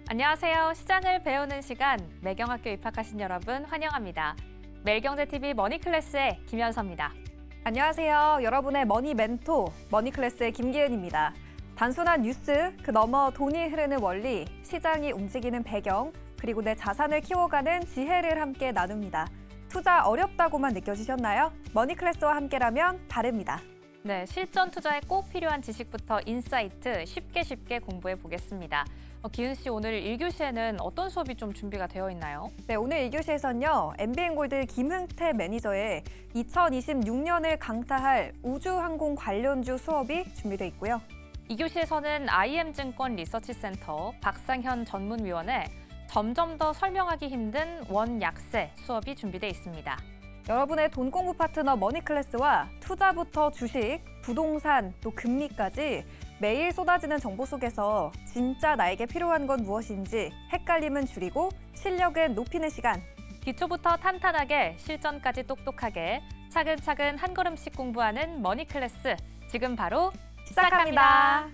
안녕하세요. 시장을 배우는 시간, 매경학교 입학하신 여러분 환영합니다. 매일경제TV 머니클래스의 김현서입니다. 안녕하세요. 여러분의 머니 멘토, 머니클래스의 김기은입니다. 단순한 뉴스, 그 너머 돈이 흐르는 원리, 시장이 움직이는 배경, 그리고 내 자산을 키워가는 지혜를 함께 나눕니다. 투자 어렵다고만 느껴지셨나요? 머니클래스와 함께라면 다릅니다. 네, 실전 투자에 꼭 필요한 지식부터 인사이트 쉽게 공부해 보겠습니다. 기은 씨, 오늘 1교시에는 어떤 수업이 좀 준비가 되어 있나요? 네, 오늘 2교시에서는요. MBN골드 김흥태 매니저의 2026년을 강타할 우주항공 관련주 수업이 준비되어 있고요. 2교시에서는 IM증권 리서치센터 박상현 전문위원의 점점 더 설명하기 힘든 원약세 수업이 준비되어 있습니다. 여러분의 돈 공부 파트너 머니클래스와 투자부터 주식, 부동산, 또 금리까지 매일 쏟아지는 정보 속에서 진짜 나에게 필요한 건 무엇인지 헷갈림은 줄이고 실력은 높이는 시간. 기초부터 탄탄하게 실전까지 똑똑하게 차근차근 한 걸음씩 공부하는 머니클래스. 지금 바로 시작합니다.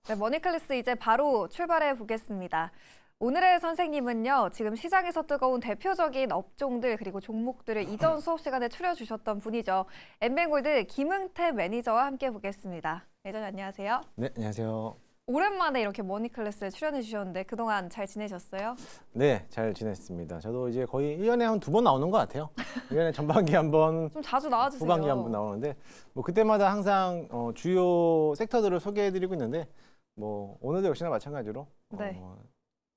네, 머니클래스 이제 바로 출발해 보겠습니다. 오늘의 선생님은요, 지금 시장에서 뜨거운 대표적인 업종들 그리고 종목들을 이전 수업 시간에 추려주셨던 분이죠. MBN골드 김흥태 매니저와 함께 보겠습니다. 매니저님 안녕하세요. 네, 안녕하세요. 오랜만에 이렇게 머니클래스에 출연해 주셨는데 그동안 잘 지내셨어요? 네, 잘 지냈습니다. 저도 이제 거의 1년에 한 2번 나오는 것 같아요. 1년에 전반기 한 번, 좀 자주 나와주세요. 후반기 한 번 나오는데 뭐 그때마다 항상 주요 섹터들을 소개해드리고 있는데 뭐 오늘도 역시나 마찬가지로 네.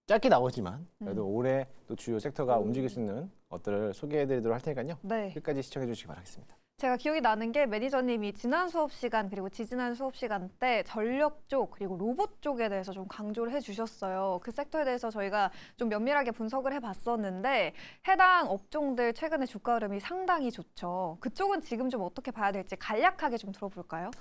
짧게 나오지만 그래도 올해 또 주요 섹터가 움직일 수 있는 것들을 소개해드리도록 할 테니까요. 네. 끝까지 시청해 주시기 바라겠습니다. 제가 기억이 나는 게 매니저님이 지난 수업 시간 그리고 지지난 수업 시간 때 전력 쪽 그리고 로봇 쪽에 대해서 좀 강조를 해주셨어요. 그 섹터에 대해서 저희가 좀 면밀하게 분석을 해봤었는데 해당 업종들 최근에 주가 흐름이 상당히 좋죠. 그쪽은 지금 좀 어떻게 봐야 될지 간략하게 좀 들어볼까요?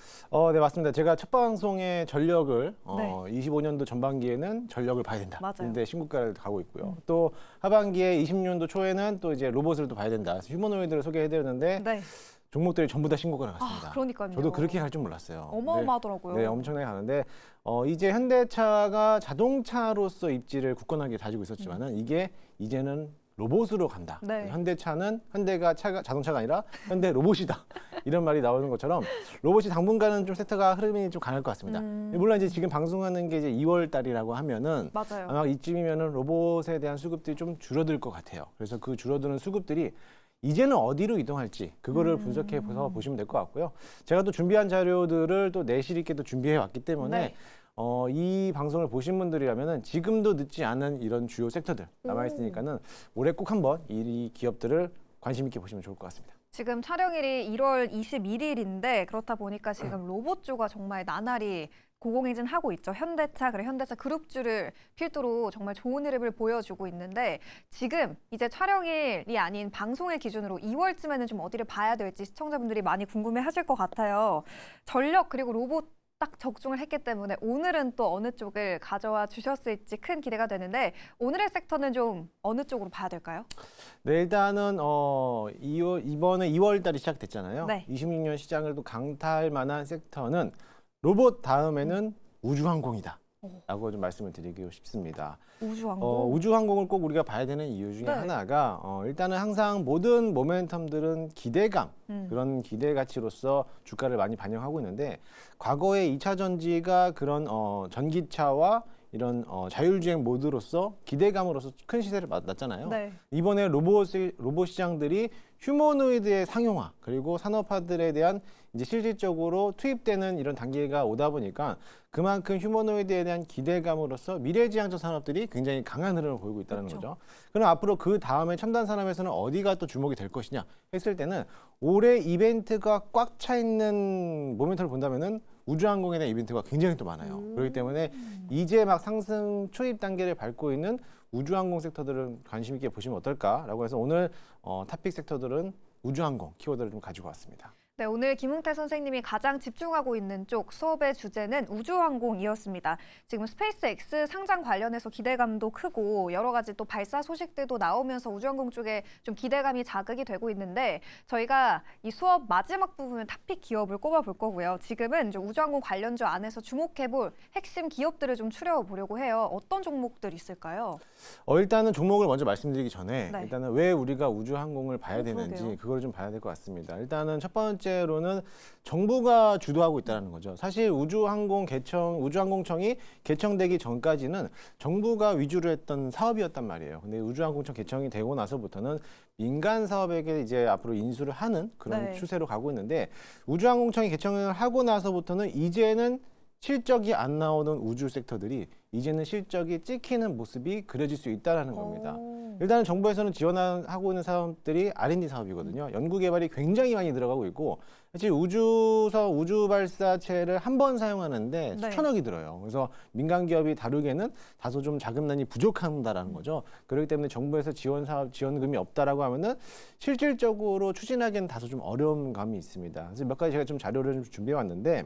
네, 맞습니다. 제가 첫 방송에 전력을 네. 25년도 전반기에는 전력을 봐야 된다. 맞아요. 근데 신고가를 가고 있고요. 또 하반기에 26년도 초에는 또 이제 로봇을 또 봐야 된다. 그래서 휴머노이드를 소개해드렸는데 네. 종목들이 전부 다 신고가 나갔습니다. 그러니까요. 저도 그렇게 갈 줄 몰랐어요. 어마어마하더라고요. 네, 엄청나게 가는데 이제 현대차가 자동차로서 입지를 굳건하게 다지고 있었지만은 이게 이제는 로봇으로 간다. 네. 현대가 자동차가 아니라 현대 로봇이다. 이런 말이 나오는 것처럼 로봇이 당분간은 좀 섹터가 흐름이 좀 강할 것 같습니다. 물론 이제 지금 방송하는 게 이제 2월 달이라고 하면은 맞아요. 아마 이쯤이면은 로봇에 대한 수급들이 좀 줄어들 것 같아요. 그래서 그 줄어드는 수급들이 이제는 어디로 이동할지 그거를 분석해서 보시면 될 것 같고요. 제가 또 준비한 자료들을 또 내실 있게 또 준비해 왔기 때문에 네. 이 방송을 보신 분들이라면은 지금도 늦지 않은 이런 주요 섹터들 남아 있으니까는 올해 꼭 한번 이 기업들을 관심 있게 보시면 좋을 것 같습니다. 지금 촬영일이 1월 21일인데 그렇다 보니까 지금 로봇주가 정말 나날이 고공행진하고 있죠. 현대차, 그리고 현대차 그룹주를 필두로 정말 좋은 흐름을 보여주고 있는데 지금 이제 촬영일이 아닌 방송일 기준으로 2월쯤에는 좀 어디를 봐야 될지 시청자분들이 많이 궁금해하실 것 같아요. 전력 그리고 로봇 딱 적중을 했기 때문에 오늘은 또 어느 쪽을 가져와 주셨을지 큰 기대가 되는데 오늘의 섹터는 좀 어느 쪽으로 봐야 될까요? 네, 일단은 이번에 2월 달이 시작됐잖아요. 네. 26년 시장을 또 강타할 만한 섹터는 로봇 다음에는 우주항공이다. 라고 좀 말씀을 드리고 싶습니다. 우주항공? 우주항공을 꼭 우리가 봐야 되는 이유 중에 네. 하나가 일단은 항상 모든 모멘텀들은 기대감, 그런 기대 가치로서 주가를 많이 반영하고 있는데 과거에 2차 전지가 그런 전기차와 이런 자율주행 모드로서 기대감으로서 큰 시세를 맞았잖아요. 네. 이번에 로봇 시장들이 휴머노이드의 상용화 그리고 산업화들에 대한 이제 실질적으로 투입되는 이런 단계가 오다 보니까 그만큼 휴머노이드에 대한 기대감으로서 미래지향적 산업들이 굉장히 강한 흐름을 보이고 있다는 그렇죠. 거죠. 그럼 앞으로 그 다음에 첨단 산업에서는 어디가 또 주목이 될 것이냐 했을 때는 올해 이벤트가 꽉 차 있는 모멘텀을 본다면은 우주항공에 대한 이벤트가 굉장히 또 많아요. 그렇기 때문에 이제 막 상승 초입 단계를 밟고 있는 우주항공 섹터들을 관심 있게 보시면 어떨까라고 해서 오늘 탑픽 섹터들은 우주항공 키워드를 좀 가지고 왔습니다. 네, 오늘 김웅태 선생님이 가장 집중하고 있는 쪽 수업의 주제는 우주항공이었습니다. 지금 스페이스X 상장 관련해서 기대감도 크고 여러 가지 또 발사 소식들도 나오면서 우주항공 쪽에 좀 기대감이 자극이 되고 있는데 저희가 이 수업 마지막 부분은 탑픽 기업을 꼽아볼 거고요. 지금은 이제 우주항공 관련주 안에서 주목해볼 핵심 기업들을 좀 추려보려고 해요. 어떤 종목들 있을까요? 일단은 종목을 먼저 말씀드리기 전에 네. 일단은 왜 우리가 우주항공을 봐야 되는지 그러게요. 그걸 좀 봐야 될 것 같습니다. 일단은 첫 번째로는 정부가 주도하고 있다는 거죠. 사실 우주항공청이 개청되기 전까지는 정부가 위주로 했던 사업이었단 말이에요. 근데 우주항공청 개청이 되고 나서부터는 민간 사업에게 이제 앞으로 인수를 하는 그런 네. 추세로 가고 있는데 우주항공청이 개청을 하고 나서부터는 이제는 실적이 안 나오는 우주 섹터들이 이제는 실적이 찍히는 모습이 그려질 수 있다는 겁니다. 오. 일단은 정부에서는 지원하고 있는 사업들이 R&D 사업이거든요. 연구 개발이 굉장히 많이 들어가고 있고 사실 우주 발사체를 한 번 사용하는데 네. 수천억이 들어요. 그래서 민간 기업이 다루기에는 다소 좀 자금난이 부족한다라는 거죠. 그렇기 때문에 정부에서 지원금이 없다라고 하면은 실질적으로 추진하기는 다소 좀 어려운 감이 있습니다. 그래서 몇 가지 제가 좀 자료를 좀 준비해 왔는데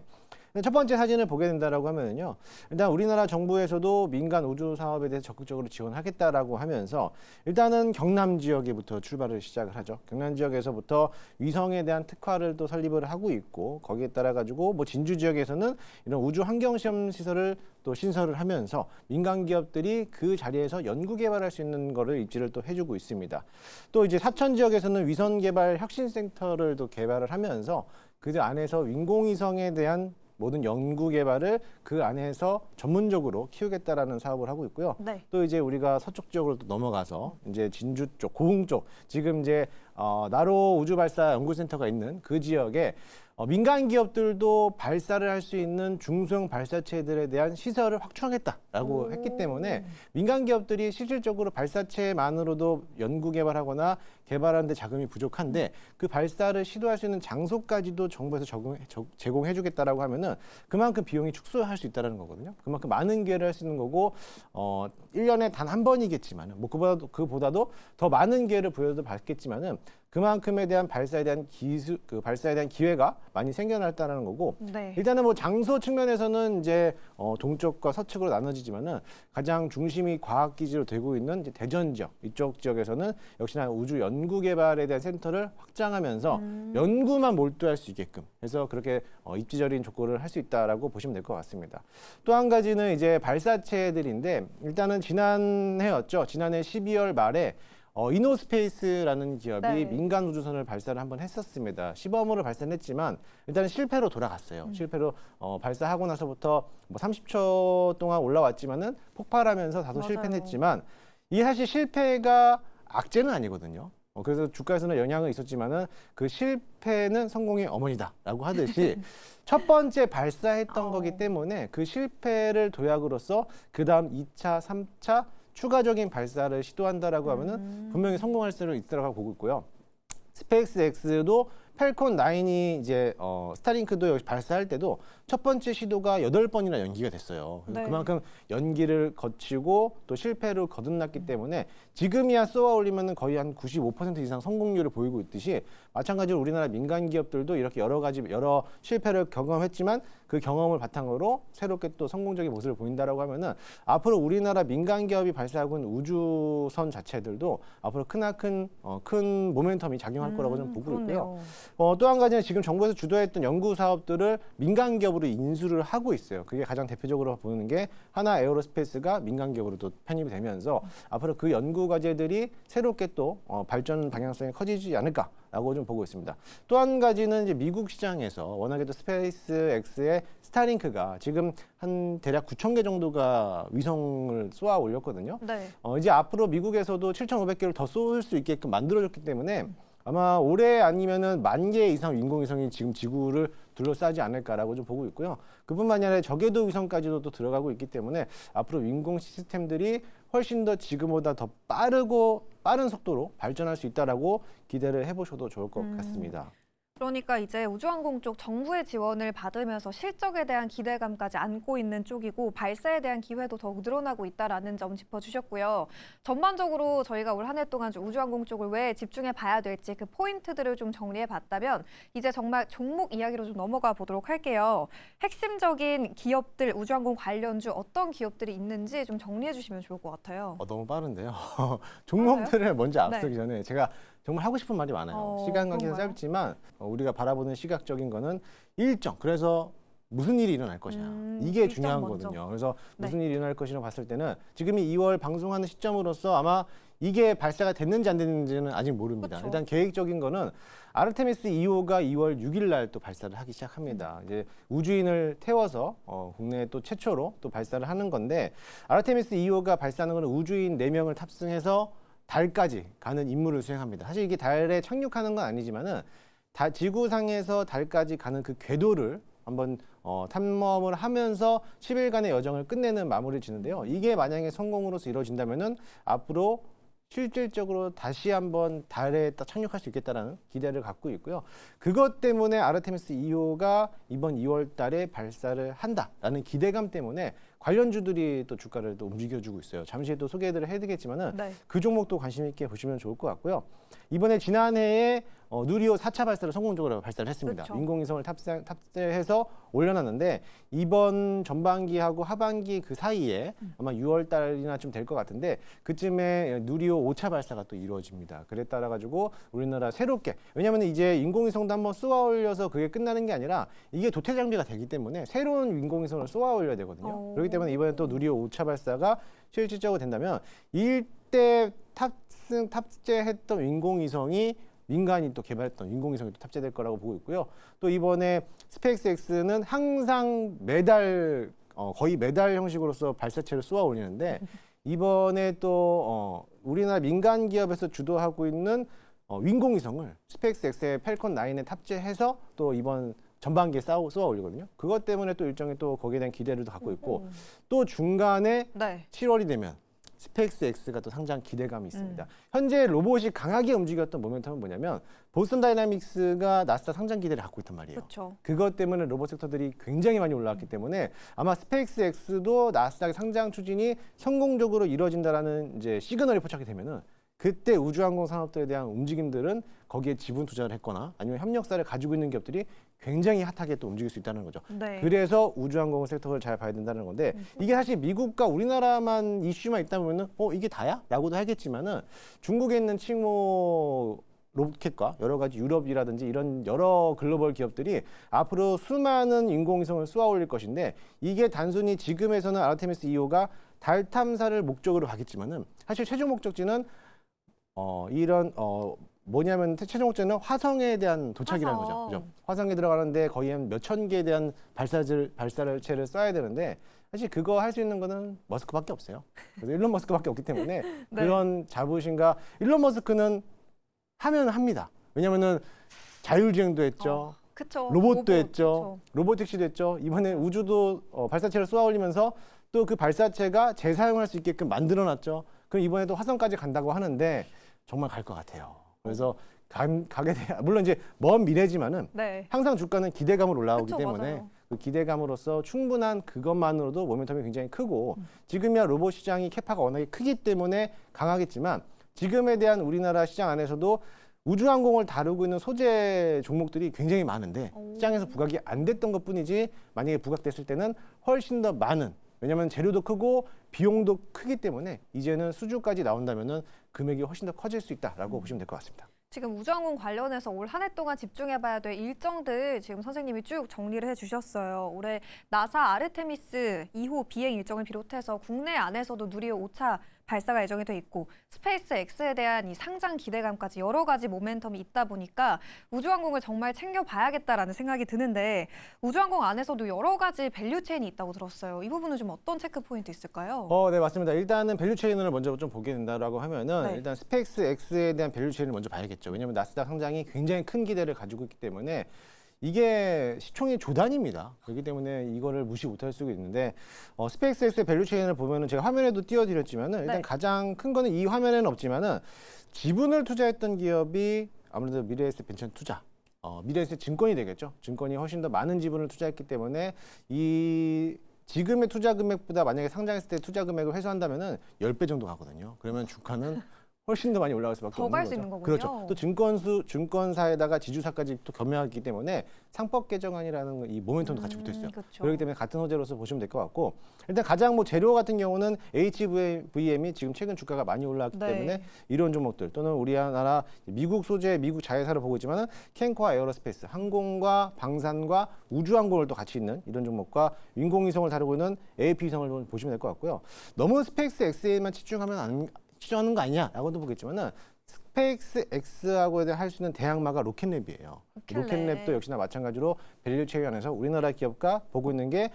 첫 번째 사진을 보게 된다라고 하면요. 일단 우리나라 정부에서도 민간 우주 사업에 대해서 적극적으로 지원하겠다라고 하면서 일단은 경남 지역에부터 출발을 시작을 하죠. 경남 지역에서부터 위성에 대한 특화를 또 설립을 하고 있고 거기에 따라 가지고 뭐 진주 지역에서는 이런 우주 환경 시험 시설을 또 신설을 하면서 민간 기업들이 그 자리에서 연구 개발할 수 있는 거를 입지를 또 해주고 있습니다. 또 이제 사천 지역에서는 위성 개발 혁신센터를 또 개발을 하면서 그 안에서 인공위성에 대한 모든 연구 개발을 그 안에서 전문적으로 키우겠다라는 사업을 하고 있고요. 네. 또 이제 우리가 서쪽 지역으로 또 넘어가서 이제 진주 쪽, 고흥 쪽 지금 이제 나로 우주 발사 연구센터가 있는 그 지역에 민간 기업들도 발사를 할 수 있는 중소형 발사체들에 대한 시설을 확충하겠다라고 했기 때문에 민간 기업들이 실질적으로 발사체만으로도 연구 개발하거나 개발하는 데 자금이 부족한데 그 발사를 시도할 수 있는 장소까지도 정부에서 제공해 주겠다라고 하면은 그만큼 비용이 축소할 수 있다는 거거든요. 그만큼 많은 기회를 할 수 있는 거고 1년에 단 한 번이겠지만은 뭐 그보다도 더 많은 기회를 부여도 받겠지만은 그만큼에 대한 발사에 대한 기회가 많이 생겨났다는 거고 네. 일단은 뭐 장소 측면에서는 이제 동쪽과 서측으로 나눠지지만은 가장 중심이 과학 기지로 되고 있는 이제 대전 지역 이쪽 지역에서는 역시나 우주 연구 개발에 대한 센터를 확장하면서 연구만 몰두할 수 있게끔 해서 그렇게 입지적인 조건을 할 수 있다라고 보시면 될 것 같습니다. 또 한 가지는 이제 발사체들인데 일단은 지난해였죠. 지난해 12월 말에 이노스페이스라는 기업이 네. 민간 우주선을 발사를 한번 했었습니다. 시범으로 발사는 했지만 일단은 실패로 돌아갔어요. 실패로 발사하고 나서부터 뭐 30초 동안 올라왔지만은 폭발하면서 다소 맞아요. 실패는 했지만 이게 사실 실패가 악재는 아니거든요. 그래서 주가에서는 영향은 있었지만은 그 실패는 성공의 어머니다라고 하듯이 첫 번째 발사했던 거기 때문에 그 실패를 도약으로서 그 다음 2차, 3차 추가적인 발사를 시도한다라고 하면은 분명히 성공할 수 있다라고 보고 있고요. 스페이스X도 펠콘 9이 이제 스타링크도 역시 발사할 때도 첫 번째 시도가 8번이나 연기가 됐어요. 그래서 네. 그만큼 연기를 거치고 또 실패를 거듭났기 때문에 지금이야 쏘아 올리면은 거의 한 95% 이상 성공률을 보이고 있듯이 마찬가지로 우리나라 민간 기업들도 이렇게 여러 실패를 경험했지만 그 경험을 바탕으로 새롭게 또 성공적인 모습을 보인다라고 하면은 앞으로 우리나라 민간 기업이 발사하고 있는 우주선 자체들도 앞으로 큰 모멘텀이 작용할 거라고 좀 보고 있고요. 또 한 가지는 지금 정부에서 주도했던 연구 사업들을 민간 기업으로 인수를 하고 있어요. 그게 가장 대표적으로 보는 게 하나 에어로스페이스가 민간 기업으로 또 편입이 되면서 앞으로 그 연구 과제들이 새롭게 또 발전 방향성이 커지지 않을까라고 좀 보고 있습니다. 또 한 가지는 이제 미국 시장에서 워낙에도 스페이스X의 스타링크가 지금 한 대략 9,000개 정도가 위성을 쏘아 올렸거든요. 네. 이제 앞으로 미국에서도 7,500개를 더 쏠 수 있게끔 만들어졌기 때문에 아마 올해 아니면은 10,000개 이상 인공위성이 지금 지구를 둘러싸지 않을까라고 좀 보고 있고요. 그뿐만이 아니라 저궤도 위성까지도 또 들어가고 있기 때문에 앞으로 인공 시스템들이 훨씬 더 지금보다 더 빠른 속도로 발전할 수 있다라고 기대를 해보셔도 좋을 것 같습니다. 그러니까 이제 우주항공 쪽 정부의 지원을 받으면서 실적에 대한 기대감까지 안고 있는 쪽이고 발사에 대한 기회도 더욱 늘어나고 있다라는 점 짚어주셨고요. 전반적으로 저희가 올 한 해 동안 좀 우주항공 쪽을 왜 집중해 봐야 될지 그 포인트들을 좀 정리해 봤다면 이제 정말 종목 이야기로 좀 넘어가 보도록 할게요. 핵심적인 기업들, 우주항공 관련주 어떤 기업들이 있는지 좀 정리해 주시면 좋을 것 같아요. 너무 빠른데요. 종목들을 먼저 앞서기 네. 전에 제가 정말 하고 싶은 말이 많아요. 시간 관계는 그런가요? 짧지만 우리가 바라보는 시각적인 거는 일정. 그래서 무슨 일이 일어날 것이냐. 이게 일정 중요한 먼저. 거거든요. 그래서 네. 무슨 일이 일어날 것이라고 봤을 때는 지금이 2월 방송하는 시점으로서 아마 이게 발사가 됐는지 안 됐는지는 아직 모릅니다. 그쵸. 일단 계획적인 거는 아르테미스 2호가 2월 6일 날 또 발사를 하기 시작합니다. 이제 우주인을 태워서 국내 또 최초로 또 발사를 하는 건데 아르테미스 2호가 발사하는 거는 우주인 4명을 탑승해서 달까지 가는 임무를 수행합니다. 사실 이게 달에 착륙하는 건 아니지만은 지구상에서 달까지 가는 그 궤도를 한번 탐험을 하면서 10일간의 여정을 끝내는 마무리를 짓는데요. 이게 만약에 성공으로서 이루어진다면은 앞으로 실질적으로 다시 한번 달에 딱 착륙할 수 있겠다라는 기대를 갖고 있고요. 그것 때문에 아르테미스 2호가 이번 2월 달에 발사를 한다라는 기대감 때문에 관련주들이 또 주가를 또 움직여주고 있어요. 잠시 또 소개를 해드리겠지만은 네. 그 종목도 관심 있게 보시면 좋을 것 같고요. 이번에 지난해에 누리호 4차 발사를 성공적으로 발사를 했습니다. 그렇죠. 인공위성을 탑재해서 올려놨는데 이번 전반기하고 하반기 그 사이에 아마 6월 달이나 좀 될 것 같은데 그쯤에 누리호 5차 발사가 또 이루어집니다. 그래 따라 가지고 우리나라 새롭게 왜냐하면 이제 인공위성도 한번 쏘아 올려서 그게 끝나는 게 아니라 이게 도태 장비가 되기 때문에 새로운 인공위성을 쏘아 올려야 되거든요. 그렇기 때문에 이번에 또 누리호 5차 발사가 실질적으로 된다면 일대 탑재했던 인공위성이 민간이 또 개발했던 인공위성이 또 탑재될 거라고 보고 있고요. 또 이번에 스페이스X는 항상 매달 거의 매달 형식으로서 발사체를 쏘아 올리는데 이번에 또 우리나라 민간 기업에서 주도하고 있는 인공위성을 스페이스X의 팰컨 9에 탑재해서 또 이번 전반기에 쏘아 올리거든요. 그것 때문에 또 일종의 또 거기에 대한 기대를 갖고 있고 또 중간에 네. 7월이 되면 스페이스X가 또 상장 기대감이 있습니다. 현재 로봇이 강하게 움직였던 모멘텀은 뭐냐면 보스턴 다이나믹스가 나스닥 상장 기대를 갖고 있단 말이에요. 그렇죠. 그것 때문에 로봇 섹터들이 굉장히 많이 올라왔기 때문에 아마 스페이스X도 나스닥 상장 추진이 성공적으로 이루어진다라는 이제 시그널이 포착이 되면은 그때 우주항공 산업들에 대한 움직임들은 거기에 지분 투자를 했거나 아니면 협력사를 가지고 있는 기업들이 굉장히 핫하게 또 움직일 수 있다는 거죠. 네. 그래서 우주항공 섹터를 잘 봐야 된다는 건데 이게 사실 미국과 우리나라만 이슈만 있다 보면은 이게 다야? 라고도 하겠지만은 중국에 있는 칭호 로켓과 여러 가지 유럽이라든지 이런 여러 글로벌 기업들이 앞으로 수많은 인공위성을 쏘아 올릴 것인데 이게 단순히 지금에서는 아르테미스 2호가 달 탐사를 목적으로 하겠지만은 사실 최종 목적지는 뭐냐면 최종 목적은 화성에 대한 도착이라는 거죠. 그죠? 화성에 들어가는데 거의 한 몇천 개에 대한 발사체를 쏴야 되는데 사실 그거 할 수 있는 거는 머스크밖에 없어요. 그래서 일론 머스크밖에 없기 때문에 네. 그런 자부심과 일론 머스크는 하면 합니다. 왜냐면은 자율주행도 했죠. 그쵸. 로봇도 했죠. 그쵸. 로보택시도 했죠. 이번에 우주도 발사체를 쏘아 올리면서 또 그 발사체가 재사용할 수 있게끔 만들어놨죠. 그럼 이번에도 화성까지 간다고 하는데 정말 갈 것 같아요. 그래서 가게 돼 물론 이제 먼 미래지만은 네. 항상 주가는 기대감으로 올라오기 그쵸, 때문에 맞아요. 그 기대감으로서 충분한 그것만으로도 모멘텀이 굉장히 크고 지금이야 로봇 시장이 캐파가 워낙에 크기 때문에 강하겠지만 지금에 대한 우리나라 시장 안에서도 우주항공을 다루고 있는 소재 종목들이 굉장히 많은데 시장에서 부각이 안 됐던 것뿐이지 만약에 부각됐을 때는 훨씬 더 많은 왜냐하면 재료도 크고 비용도 크기 때문에 이제는 수주까지 나온다면은 금액이 훨씬 더 커질 수 있다라고 보시면 될 것 같습니다. 지금 우주항공 관련해서 올 한 해 동안 집중해봐야 될 일정들 지금 선생님이 쭉 정리를 해주셨어요. 올해 나사 아르테미스 2호 비행 일정을 비롯해서 국내 안에서도 누리호 5차 발사가 예정이 돼 있고 스페이스 X에 대한 이 상장 기대감까지 여러 가지 모멘텀이 있다 보니까 우주항공을 정말 챙겨봐야겠다라는 생각이 드는데 우주항공 안에서도 여러 가지 밸류체인이 있다고 들었어요. 이 부분은 좀 어떤 체크 포인트 있을까요? 네, 맞습니다. 일단은 밸류체인을 먼저 좀 보게 된다라고 하면은 네. 일단 스페이스 X에 대한 밸류체인을 먼저 봐야겠죠. 왜냐하면 나스닥 상장이 굉장히 큰 기대를 가지고 있기 때문에 이게 시총이 조단입니다. 그렇기 때문에 이거를 무시 못할 수가 있는데 스페이스X의 밸류체인을 보면은 제가 화면에도 띄워드렸지만은 일단 네. 가장 큰 거는 이 화면에는 없지만은 지분을 투자했던 기업이 아무래도 미래에셋 벤처투자 미래에셋 증권이 되겠죠. 증권이 훨씬 더 많은 지분을 투자했기 때문에 이 지금의 투자 금액보다 만약에 상장했을 때 투자 금액을 회수한다면은 10배 정도 가거든요. 그러면 주가는 훨씬 더 많이 올라갈 수밖에 더 없는 갈 거죠. 수 있는 거군요. 그렇죠. 또 증권사에다가 지주사까지 또 겸해하기 때문에 상법 개정안이라는 이 모멘텀도 같이 붙어 있어요. 그렇죠. 그렇기 때문에 같은 호재로서 보시면 될 것 같고 일단 가장 뭐 재료 같은 경우는 HVM이 지금 최근 주가가 많이 올라왔기 네. 때문에 이런 종목들 또는 우리나라 미국 소재 미국 자회사를 보고 있지만은 캔코와 에어로스페이스 항공과 방산과 우주항공을 또 같이 있는 이런 종목과 인공위성을 다루고 있는 AP위성을 보시면 될 것 같고요. 너무 스페이스 X에만 치중하는 거 아니냐라고도 보겠지만은 스페이스 X하고 할 수 있는 대항마가 로켓랩이에요. 로켓랩도 역시나 마찬가지로 밸류 체계 안에서 우리나라 기업가 보고 있는 게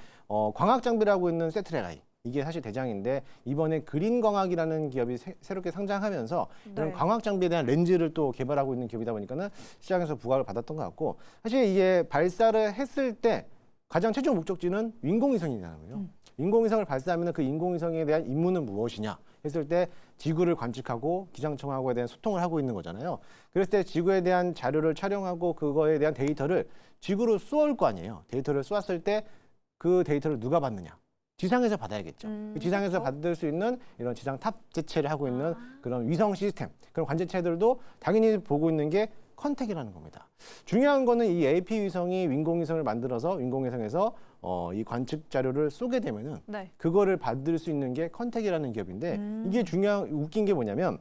광학 장비라고 있는 세트레가이. 이게 사실 대장인데 이번에 그린광학이라는 기업이 새롭게 상장하면서 이런 광학 장비에 대한 렌즈를 또 개발하고 있는 기업이다 보니까는 시장에서 부각을 받았던 것 같고 사실 이게 발사를 했을 때 가장 최종 목적지는 인공위성이잖아요. 인공위성을 발사하면 그 인공위성에 대한 임무는 무엇이냐 했을 때 지구를 관측하고 기상청하고에 대한 소통을 하고 있는 거잖아요. 그랬을 때 지구에 대한 자료를 촬영하고 그거에 대한 데이터를 지구로 쏘올 거 아니에요. 데이터를 쏘았을 때 그 데이터를 누가 받느냐. 지상에서 받아야겠죠. 지상에서 그렇죠. 받을 수 있는 이런 지상 탑재체를 하고 있는 그런 위성 시스템, 그런 관제체들도 당연히 보고 있는 게 컨택이라는 겁니다. 중요한 거는 이 AP 위성이 인공위성을 만들어서 인공위성에서 이 관측 자료를 쏘게 되면은 네. 그거를 받을 수 있는 게 컨택이라는 기업인데 이게 웃긴 게 뭐냐면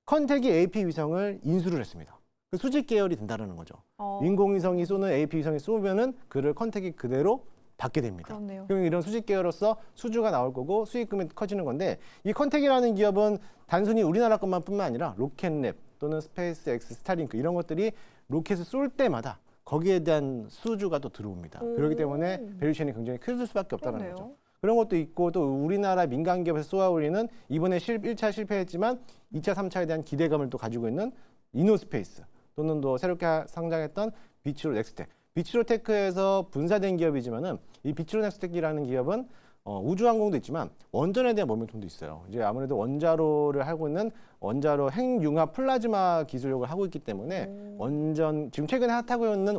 컨택이 AP 위성을 인수를 했습니다. 그 수직 계열이 된다는 거죠. 인공위성이 쏘는 AP 위성이 쏘면은 그를 컨택이 그대로 받게 됩니다. 그렇네요. 그럼 이런 수직 계열로서 수주가 나올 거고 수익금이 커지는 건데 이 컨택이라는 기업은 단순히 우리나라 것만뿐만 아니라 로켓랩 또는 스페이스 X, 스타링크 이런 것들이 로켓을 쏠 때마다 거기에 대한 수주가 또 들어옵니다. 그렇기 때문에 밸류체인이 굉장히 클 수밖에 없다는 그러네요. 거죠. 그런 것도 있고 또 우리나라 민간 기업에서 쏘아 올리는 이번에 1차 실패했지만 2차, 3차에 대한 기대감을 또 가지고 있는 이노스페이스 또는 또 새롭게 상장했던 비츠로 넥스텍. 비츠로테크에서 분사된 기업이지만은 이 비츠로넥스텍이라는 기업은 우주항공도 있지만 원전에 대한 모멘텀도 있어요. 이제 아무래도 원자로를 하고 있는 원자로 핵융합 플라즈마 기술력을 하고 있기 때문에 원전 지금 최근에 핫하고 있는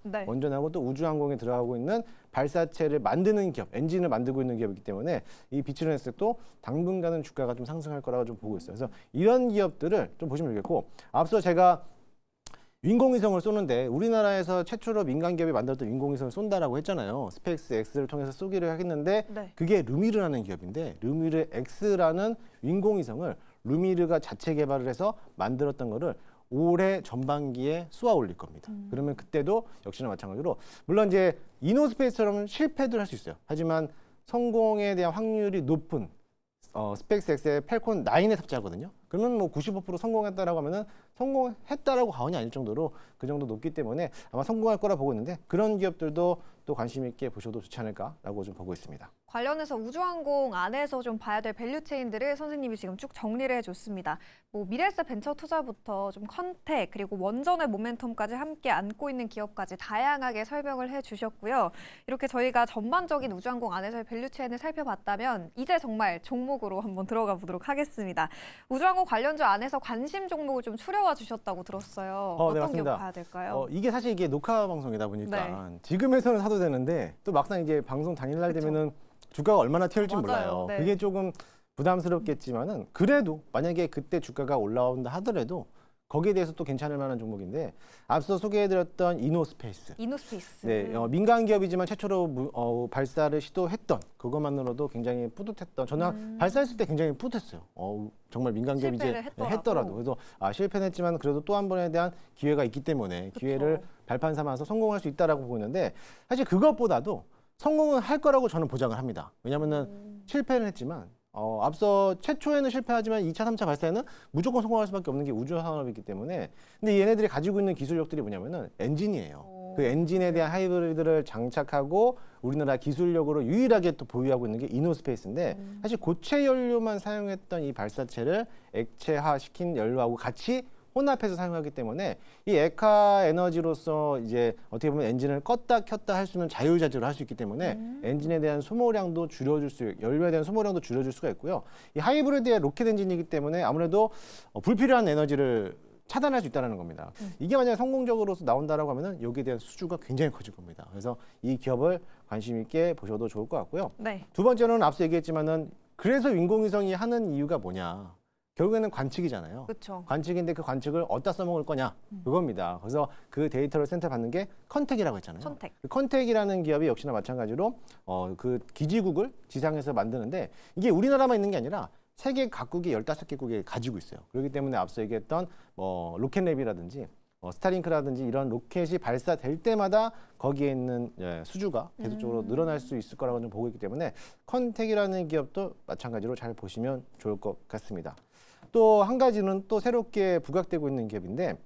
네. 원전하고 또 우주항공에 들어가고 있는 발사체를 만드는 기업, 엔진을 만들고 있는 기업이기 때문에 이 비츠로넥스텍도 당분간은 주가가 좀 상승할 거라고 좀 보고 있어요. 그래서 이런 기업들을 좀 보시면 되겠고 앞서 제가 인공위성을 쏘는데 우리나라에서 최초로 민간 기업이 만들었던 인공위성을 쏜다라고 했잖아요. 스페이스 X를 통해서 쏘기를 하겠는데 네. 그게 루미르라는 기업인데 루미르 X라는 인공위성을 루미르가 자체 개발을 해서 만들었던 거를 올해 전반기에 쏘아 올릴 겁니다. 그러면 그때도 역시나 마찬가지로 물론 이제 이노스페이스처럼 실패도 할 수 있어요. 하지만 성공에 대한 확률이 높은 스페이스 X의 펠콘 9에 탑재하거든요. 그러면 뭐 95% 성공했다라고 하면은 성공했다라고 과언이 아닐 정도로 그 정도 높기 때문에 아마 성공할 거라 보고 있는데 그런 기업들도 또 관심 있게 보셔도 좋지 않을까라고 좀 보고 있습니다. 관련해서 우주항공 안에서 좀 봐야 될 밸류체인들을 선생님이 지금 쭉 정리를 해줬습니다. 뭐 미래에셋 벤처 투자부터 좀 컨택 그리고 원전의 모멘텀까지 함께 안고 있는 기업까지 다양하게 설명을 해주셨고요. 이렇게 저희가 전반적인 우주항공 안에서의 밸류체인을 살펴봤다면 이제 정말 종목으로 한번 들어가 보도록 하겠습니다. 우주항공 관련주 안에서 관심 종목을 좀 추려와 주셨다고 들었어요. 네, 어떤 맞습니다. 기업 봐야 될까요? 이게 사실 이게 녹화 방송이다 보니까 네. 지금에서는 사도 되는데 또 막상 이제 방송 당일날 그쵸. 되면은 주가가 얼마나 튀어올지 맞아요. 몰라요. 네. 그게 조금 부담스럽겠지만은 그래도 만약에 그때 주가가 올라온다 하더라도 거기에 대해서 또 괜찮을 만한 종목인데 앞서 소개해드렸던 이노스페이스. 이노스페이스. 네, 민간 기업이지만 최초로 발사를 시도했던 그것만으로도 굉장히 뿌듯했던. 저는 발사했을 때 굉장히 뿌듯했어요. 정말 민간 기업이 이제 실패를 했더라도. 했더라도. 그래서 실패는 했지만 그래도 또 한 번에 대한 기회가 있기 때문에 기회를 발판 삼아서 성공할 수 있다라고 보고 있는데 사실 그것보다도 성공은 할 거라고 저는 보장을 합니다. 왜냐하면은 실패는 했지만 앞서 최초에는 실패하지만 2차, 3차 발사에는 무조건 성공할 수밖에 없는 게 우주 산업이기 때문에 근데 얘네들이 가지고 있는 기술력들이 뭐냐면은 엔진이에요. 그 엔진에 대한 하이브리드를 장착하고 우리나라 기술력으로 유일하게 또 보유하고 있는 게 이노스페이스인데 사실 고체 연료만 사용했던 이 발사체를 액체화 시킨 연료하고 같이 혼합해서 사용하기 때문에 이 액화 에너지로서 이제 어떻게 보면 엔진을 껐다 켰다 할 수 있는 자유자재로 할 수 있기 때문에 엔진에 대한 소모량도 줄여줄 연료에 대한 소모량도 줄여줄 수가 있고요. 이 하이브리드의 로켓 엔진이기 때문에 아무래도 불필요한 에너지를 차단할 수 있다는 겁니다. 이게 만약에 성공적으로 나온다라고 하면은 여기에 대한 수주가 굉장히 커질 겁니다. 그래서 이 기업을 관심 있게 보셔도 좋을 것 같고요. 네. 두 번째로는 앞서 얘기했지만은 그래서 인공위성이 하는 이유가 뭐냐? 결국에는 관측이잖아요. 그렇죠. 관측인데 그 관측을 어디다 써먹을 거냐? 그겁니다. 그래서 그 데이터를 센터 받는 게 컨텍이라고 했잖아요. 컨텍. 그 컨텍이라는 기업이 역시나 마찬가지로 그 기지국을 지상에서 만드는데 이게 우리나라만 있는 게 아니라 세계 각국이 15개국이 가지고 있어요. 그렇기 때문에 앞서 얘기했던 뭐 로켓랩이라든지 스타링크라든지 이런 로켓이 발사될 때마다 거기에 있는 수주가 계속적으로 늘어날 수 있을 거라고 좀 보고 있기 때문에 컨텍이라는 기업도 마찬가지로 잘 보시면 좋을 것 같습니다. 또 한 가지는 또 새롭게 부각되고 있는 기업인데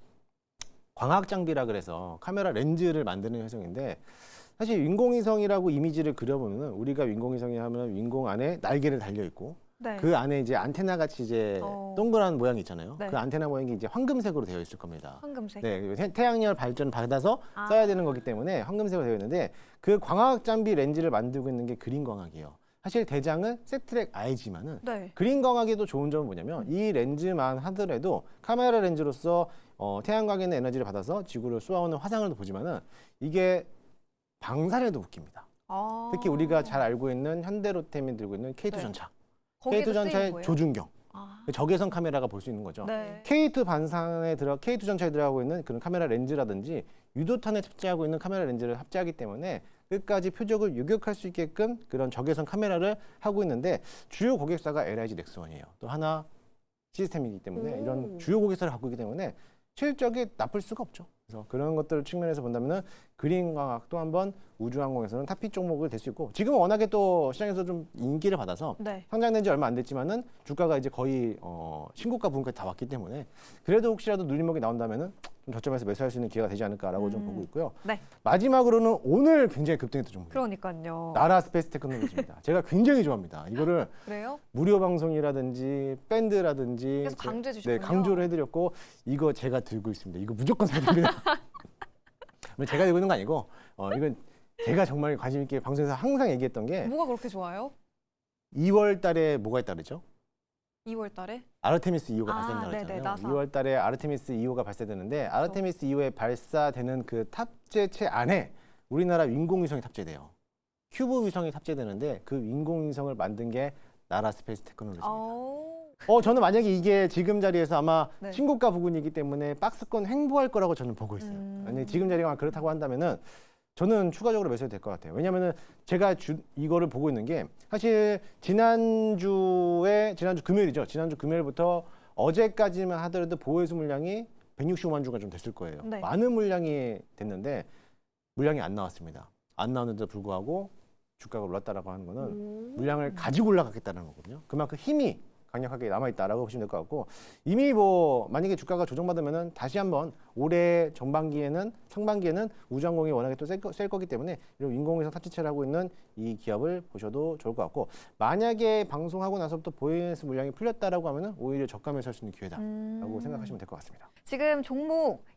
광학 장비라 그래서 카메라 렌즈를 만드는 회사인데 사실 인공위성이라고 이미지를 그려보면 우리가 인공위성이 하면 인공 안에 날개를 달려 있고 네. 그 안에 이제 안테나 같이 이제 동그란 모양이 있잖아요. 네. 그 안테나 모양이 이제 황금색으로 되어 있을 겁니다. 황금색. 네, 태양열 발전 받아서 써야 되는 거기 때문에 황금색으로 되어 있는데 그 광학 장비 렌즈를 만들고 있는 게 그린 광학이에요. 사실 대장은 세트랙 I지만은 네. 그린 광학에도 좋은 점은 뭐냐면 이 렌즈만 하더라도 카메라 렌즈로서 태양광에 있는 에너지를 받아서 지구를 쏘아오는 화상을 보지만은 이게 방사능에도 웃깁니다. 특히 우리가 잘 알고 있는 현대로템이 들고 있는 K2 전차. 거기에도 K2 전차의 쓰이는 거예요? 조준경. 아. 적외선 카메라가 볼 수 있는 거죠. 네. K2 반상에 K2 전차에 들어가고 있는 그런 카메라 렌즈라든지 유도탄에 탑재하고 있는 카메라 렌즈를 합재하기 때문에 끝까지 표적을 요격할 수 있게끔 그런 적외선 카메라를 하고 있는데 주요 고객사가 LIG 넥스원이에요. 또 하나 시스템이기 때문에 이런 주요 고객사를 갖고 있기 때문에 실적이 나쁠 수가 없죠. 그래서 그런 것들 측면에서 본다면은 그린 광학도 한번 우주항공에서는 탑픽 종목을 될 수 있고 지금은 워낙에 또 시장에서 좀 인기를 받아서 네. 상장된 지 얼마 안 됐지만은 주가가 이제 거의 신고가 부분까지 다 왔기 때문에 그래도 혹시라도 눌림목이 나온다면은 좀 저점에서 매수할 수 있는 기회가 되지 않을까라고 좀 보고 있고요. 네. 마지막으로는 오늘 굉장히 급등했던 종목. 그러니까요. 나라 스페이스 테크놀로지입니다. 제가 굉장히 좋아합니다. 이거를 그래요? 무료 방송이라든지 밴드라든지 계속 강조해 주셨군요. 네, 강조를 해드렸고 이거 제가 들고 있습니다. 이거 무조건 사야 됩니다. 제가 들고 있는 거 아니고 이건 제가 정말 관심 있게 방송에서 항상 얘기했던 게 뭐가 그렇게 좋아요? 2월 달에 뭐가 있다 그랬죠? 2월 달에? 아르테미스 2호가 아, 발사된다고 네네, 했잖아요. 나사. 2월 달에 아르테미스 2호가 발사되는데 아르테미스 2호에 발사되는 그 탑재체 안에 우리나라 인공위성이 탑재돼요. 큐브 위성이 탑재되는데 그 인공위성을 만든 게 나라 스페이스 테크놀로지입니다. 저는 만약에 이게 지금 자리에서 아마 네. 신고가 부근이기 때문에 박스권 횡보할 거라고 저는 보고 있어요. 만약에 지금 자리가 그렇다고 한다면은 저는 추가적으로 매수해도 될 것 같아요. 왜냐하면은 제가 이거를 보고 있는 게 사실 지난주 금요일이죠. 지난주 금요일부터 어제까지만 하더라도 보호해수 물량이 165만 주가 좀 됐을 거예요. 네. 많은 물량이 됐는데 물량이 안 나왔습니다. 안 나왔는데도 불구하고 주가가 올랐다라고 하는 거는 물량을 가지고 올라갔겠다는 거거든요. 그만큼 힘이 강력하게 남아있다라고 보시면 될 것 같고 이미 뭐 만약에 주가가 조정받으면은 다시 한번 올해 상반기에는 우주항공이 워낙에 또 셀 거기 때문에 이런 인공위성 탑재체를 하고 있는 이 기업을 보셔도 좋을 것 같고 만약에 방송하고 나서부터 보이스 물량이 풀렸다라고 하면은 오히려 저가 매수할 수 있는 기회다라고 생각하시면 될 것 같습니다. 지금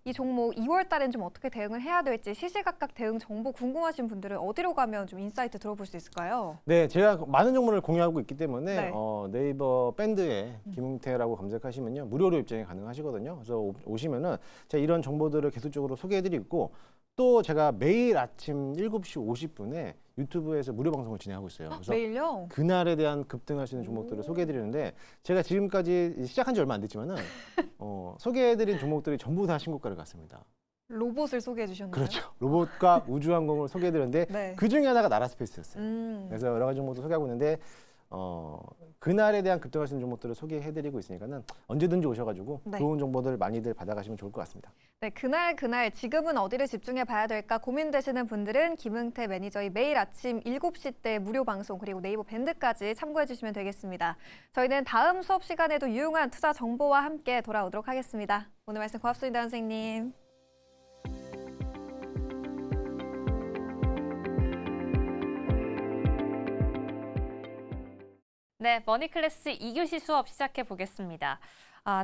이 종목 2월 달엔 좀 어떻게 대응을 해야 될지 시시각각 대응 정보 궁금하신 분들은 어디로 가면 좀 인사이트 들어볼 수 있을까요? 네, 제가 많은 정보를 공유하고 있기 때문에 네. 네이버 밴드에 김웅태라고 검색하시면요 무료로 입장이 가능하시거든요. 그래서 오시면은 제가 이런 정보들을 계속적으로 소개해드리고 또 제가 매일 아침 7시 50분에 유튜브에서 무료 방송을 진행하고 있어요. 그래서 매일요? 그날에 대한 급등할 수 있는 종목들을 소개해드리는데 제가 지금까지 시작한 지 얼마 안 됐지만은 소개해드린 종목들이 전부 다 신고가를 갔습니다. 로봇을 소개해 주셨나요? 그렇죠. 로봇과 우주항공을 소개해드렸는데 네. 그 중에 하나가 나라스페이스였어요. 그래서 여러 가지 종목도 소개하고 있는데 그날에 대한 급등할 수 있는 종목들을 소개해드리고 있으니까는 언제든지 오셔가지고 네. 좋은 정보들 많이들 받아가시면 좋을 것 같습니다. 네, 그날 지금은 어디를 집중해 봐야 될까 고민되시는 분들은 김응태 매니저의 매일 아침 7시 때 무료 방송 그리고 네이버 밴드까지 참고해 주시면 되겠습니다. 저희는 다음 수업 시간에도 유용한 투자 정보와 함께 돌아오도록 하겠습니다. 오늘 말씀 고맙습니다, 선생님. 네, 머니클래스 2교시 수업 시작해 보겠습니다.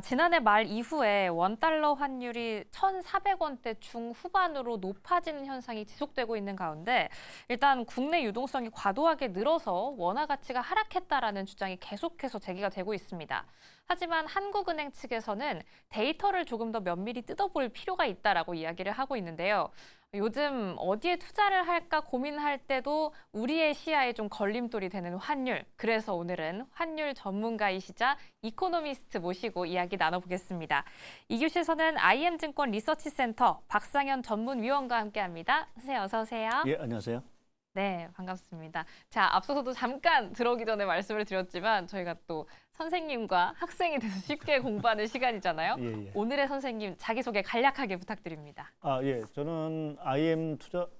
지난해 말 이후에 원달러 환율이 1,400원대 중후반으로 높아지는 현상이 지속되고 있는 가운데 일단 국내 유동성이 과도하게 늘어서 원화 가치가 하락했다라는 주장이 계속해서 제기가 되고 있습니다. 하지만 한국은행 측에서는 데이터를 조금 더 면밀히 뜯어볼 필요가 있다라고 이야기를 하고 있는데요. 요즘 어디에 투자를 할까 고민할 때도 우리의 시야에 좀 걸림돌이 되는 환율. 그래서 오늘은 환율 전문가이시자 이코노미스트 모시고 이야기 나눠보겠습니다. 이 교실에서는 IM증권 리서치센터 박상현 전문위원과 함께합니다. 선생님 어서 오세요. 예, 안녕하세요. 네, 반갑습니다. 자, 앞서서도 잠깐 들어오기 전에 말씀을 드렸지만 저희가 또 선생님과 학생이 돼서 쉽게 공부하는 시간이잖아요. 예, 예. 오늘의 선생님 자기소개 간략하게 부탁드립니다. 예, 저는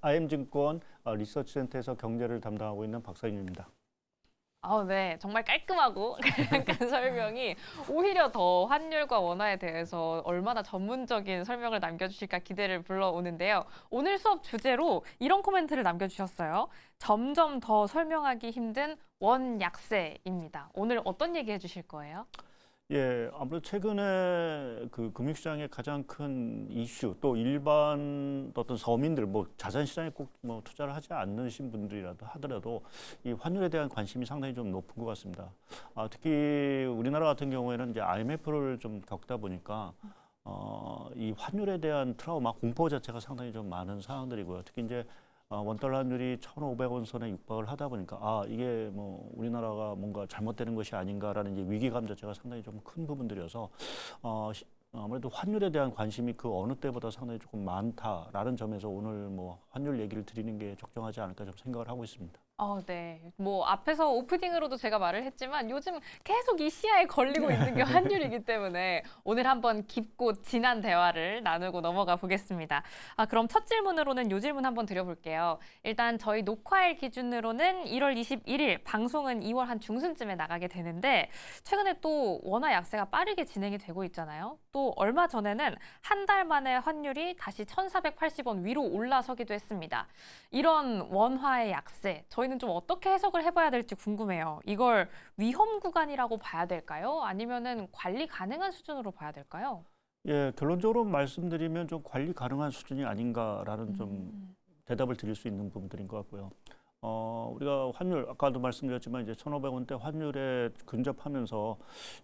IM증권 리서치센터에서 경제를 담당하고 있는 박상윤입니다. 네, 정말 깔끔하고 간략한 설명이 오히려 더 환율과 원화에 대해서 얼마나 전문적인 설명을 남겨주실까 기대를 불러오는데요. 오늘 수업 주제로 이런 코멘트를 남겨주셨어요. 점점 더 설명하기 힘든 원 약세입니다. 오늘 어떤 얘기 해주실 거예요? 예, 아무래도 최근에 그 금융시장의 가장 큰 이슈, 또 일반 어떤 서민들, 뭐 자산시장에 꼭 뭐 투자를 하지 않으신 분들이라도 하더라도 이 환율에 대한 관심이 상당히 좀 높은 것 같습니다. 특히 우리나라 같은 경우에는 이제 IMF를 좀 겪다 보니까 이 환율에 대한 트라우마, 공포 자체가 상당히 좀 많은 상황들이고요. 특히 이제 원달러 환율이 1,500원 선에 육박을 하다 보니까 이게 뭐 우리나라가 뭔가 잘못되는 것이 아닌가라는 이제 위기감 자체가 상당히 좀 큰 부분들이어서 아무래도 환율에 대한 관심이 그 어느 때보다 상당히 조금 많다라는 점에서 오늘 뭐 환율 얘기를 드리는 게 적정하지 않을까 좀 생각을 하고 있습니다. 네. 뭐 앞에서 오프닝으로도 제가 말을 했지만 요즘 계속 이 시야에 걸리고 있는 게 환율이기 때문에 오늘 한번 깊고 진한 대화를 나누고 넘어가 보겠습니다. 그럼 첫 질문으로는 요 질문 한번 드려볼게요. 일단 저희 녹화일 기준으로는 1월 21일, 방송은 2월 한 중순쯤에 나가게 되는데 최근에 또 원화 약세가 빠르게 진행이 되고 있잖아요. 또 얼마 전에는 한 달 만에 환율이 다시 1,480원 위로 올라서기도 했습니다. 이런 원화의 약세, 저희는 좀 어떻게 해석을 해봐야 될지 궁금해요. 이걸 위험 구간이라고 봐야 될까요? 아니면은 관리 가능한 수준으로 봐야 될까요? 예, 결론적으로 말씀드리면 좀 관리 가능한 수준이 아닌가라는 좀 대답을 드릴 수 있는 부분들인 것 같고요. 우리가 환율, 아까도 말씀드렸지만 이제 1,500원대 환율에 근접하면서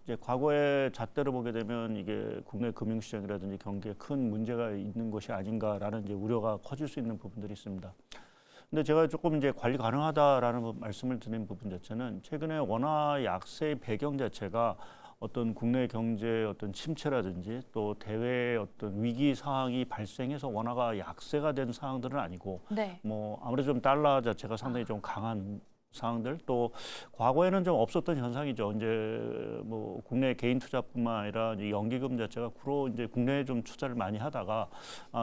이제 과거의 잣대로 보게 되면 이게 국내 금융시장이라든지 경기에 큰 문제가 있는 것이 아닌가라는 이제 우려가 커질 수 있는 부분들이 있습니다. 근데 제가 조금 이제 관리 가능하다라는 말씀을 드린 부분 자체는 최근에 원화 약세의 배경 자체가 어떤 국내 경제의 어떤 침체라든지 또 대외의 어떤 위기 상황이 발생해서 원화가 약세가 된 상황들은 아니고 네. 뭐 아무래도 좀 달러 자체가 상당히 좀 강한 상황들 또 과거에는 좀 없었던 현상이죠. 이제 뭐 국내 개인 투자뿐만 아니라 이제 연기금 자체가 주로 이제 국내에 좀 투자를 많이 하다가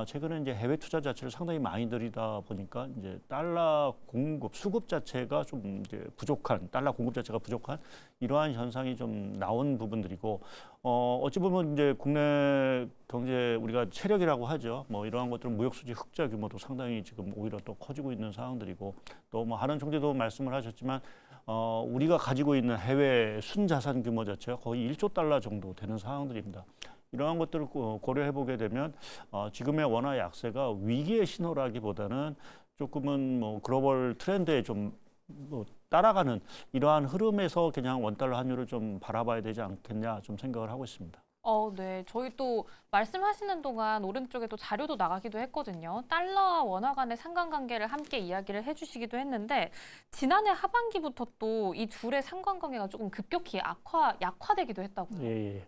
최근에 이제 해외 투자 자체를 상당히 많이 들이다 보니까 이제 달러 공급 수급 자체가 좀 이제 부족한 달러 공급 자체가 부족한 이러한 현상이 좀 나온 부분들이고 어찌 보면 이제 국내 경제 우리가 체력이라고 하죠. 뭐 이러한 것들은 무역 수지 흑자 규모도 상당히 지금 오히려 또 커지고 있는 상황들이고 또 뭐 하는 총재도 말씀을 하셨지만 우리가 가지고 있는 해외 순자산 규모 자체가 거의 1조 달러 정도 되는 상황들입니다. 이러한 것들을 고려해 보게 되면 지금의 원화 약세가 위기의 신호라기보다는 조금은 뭐 글로벌 트렌드에 좀 뭐 따라가는 이러한 흐름에서 그냥 원달러 환율을 좀 바라봐야 되지 않겠냐 좀 생각을 하고 있습니다. 네. 저희 또 말씀하시는 동안 오른쪽에 또 자료도 나가기도 했거든요. 달러와 원화 간의 상관관계를 함께 이야기를 해주시기도 했는데 지난해 하반기부터 또 이 둘의 상관관계가 조금 급격히 약화되기도 했다고요. 예.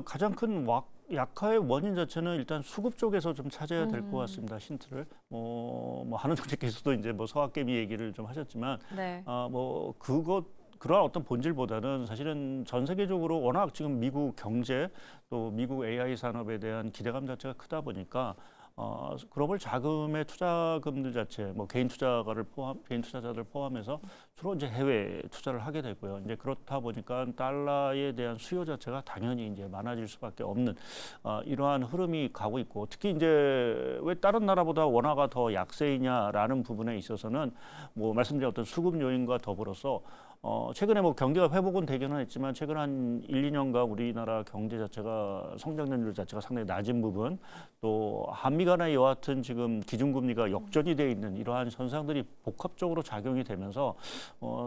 가장 큰 약화의 원인 자체는 일단 수급 쪽에서 좀 찾아야 될 것 같습니다. 힌트를 뭐 하는 총재께서도 이제 뭐 서학개미 얘기를 좀 하셨지만 네. 뭐 그러한 어떤 본질보다는 사실은 전 세계적으로 워낙 지금 미국 경제 또 미국 AI 산업에 대한 기대감 자체가 크다 보니까 글로벌 자금의 투자금들 자체, 뭐 개인 투자자들 포함해서 주로 이제 해외 투자를 하게 되고요. 이제 그렇다 보니까 달러에 대한 수요 자체가 당연히 이제 많아질 수밖에 없는 이러한 흐름이 가고 있고, 특히 이제 왜 다른 나라보다 원화가 더 약세이냐라는 부분에 있어서는 뭐 말씀드린 어떤 수급 요인과 더불어서 최근에 뭐 경기가 회복은 되기는 했지만 최근 한 1, 2년간 우리나라 경제 자체가 성장률 자체가 상당히 낮은 부분, 또 한미 간의 여하튼 지금 기준금리가 역전이 돼 있는 이러한 현상들이 복합적으로 작용이 되면서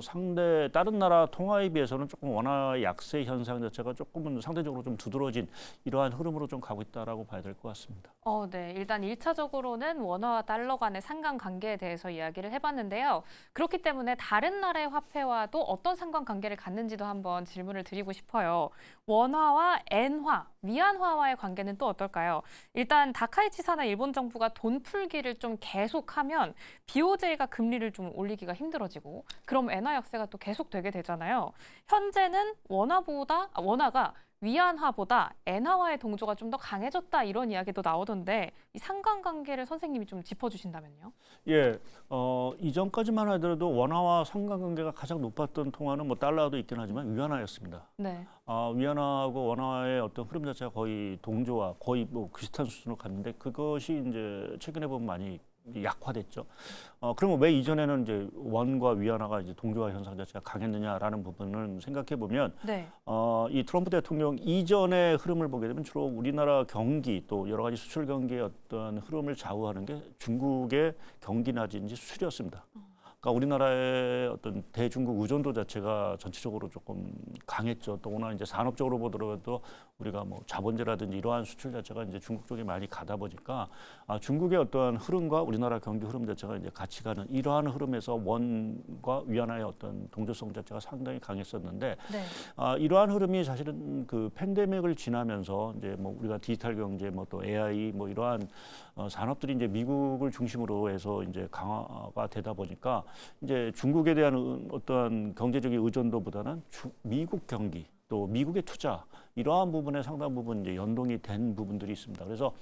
상대 다른 나라 통화에 비해서는 조금 원화 약세 현상 자체가 조금은 상대적으로 좀 두드러진 이러한 흐름으로 좀 가고 있다라고 봐야 될 것 같습니다. 네. 일단 1차적으로는 원화와 달러 간의 상관관계에 대해서 이야기를 해봤는데요. 그렇기 때문에 다른 나라의 화폐와도 어떤 상관관계를 갖는지도 한번 질문을 드리고 싶어요. 원화와 엔화, 위안화와의 관계는 또 어떨까요? 일단 다카이치 산하 일본 정부가 돈 풀기를 좀 계속하면 BOJ가 금리를 좀 올리기가 힘들어지고 그럼 엔화 약세가 또 계속되게 되잖아요. 현재는 원화가 위안화보다 엔화와의 동조가 좀 더 강해졌다 이런 이야기도 나오던데 이 상관관계를 선생님이 좀 짚어주신다면요? 예, 이전까지만 하더라도 원화와 상관관계가 가장 높았던 통화는 뭐 달러도 있긴 하지만 위안화였습니다. 네. 위안화하고 원화의 어떤 흐름 자체가 거의 동조와 거의 뭐 비슷한 수준으로 갔는데 그것이 이제 최근에 보면 많이 약화됐죠. 그러면 왜 이전에는 이제 원과 위안화가 이제 동조화 현상 자체가 강했느냐라는 부분을 생각해 보면 네. 이 트럼프 대통령 이전의 흐름을 보게 되면 주로 우리나라 경기 또 여러 가지 수출 경기의 어떤 흐름을 좌우하는 게 중국의 경기 나진지 수출이었습니다. 그러니까 우리나라의 어떤 대중국 의존도 자체가 전체적으로 조금 강했죠. 또 오늘 이제 산업적으로 보더라도 우리가 뭐 자본재라든지 이러한 수출 자체가 이제 중국 쪽에 많이 가다 보니까 중국의 어떠한 흐름과 우리나라 경기 흐름 자체가 이제 같이 가는 이러한 흐름에서 원과 위안화의 어떤 동조성 자체가 상당히 강했었는데 네. 이러한 흐름이 사실은 그 팬데믹을 지나면서 이제 뭐 우리가 디지털 경제 뭐 또 AI 뭐 이러한 산업들이 이제 미국을 중심으로 해서 이제 강화가 되다 보니까 이제 중국에 대한 어떠한 경제적인 의존도보다는 미국 경기 또 미국의 투자 이러한 부분에 상당 부분 이제 연동이 된 부분들이 있습니다. 그래서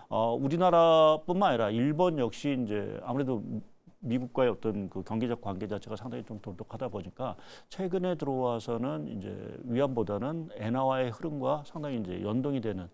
우리나라뿐만 아니라 일본 역시 이제 아무래도 미국과의 어떤 그 경제적 관계 자체가 상당히 좀 돈독하다 보니까 최근에 들어와서는 이제 위안보다는 엔화와의 흐름과 상당히 이제 연동이 되는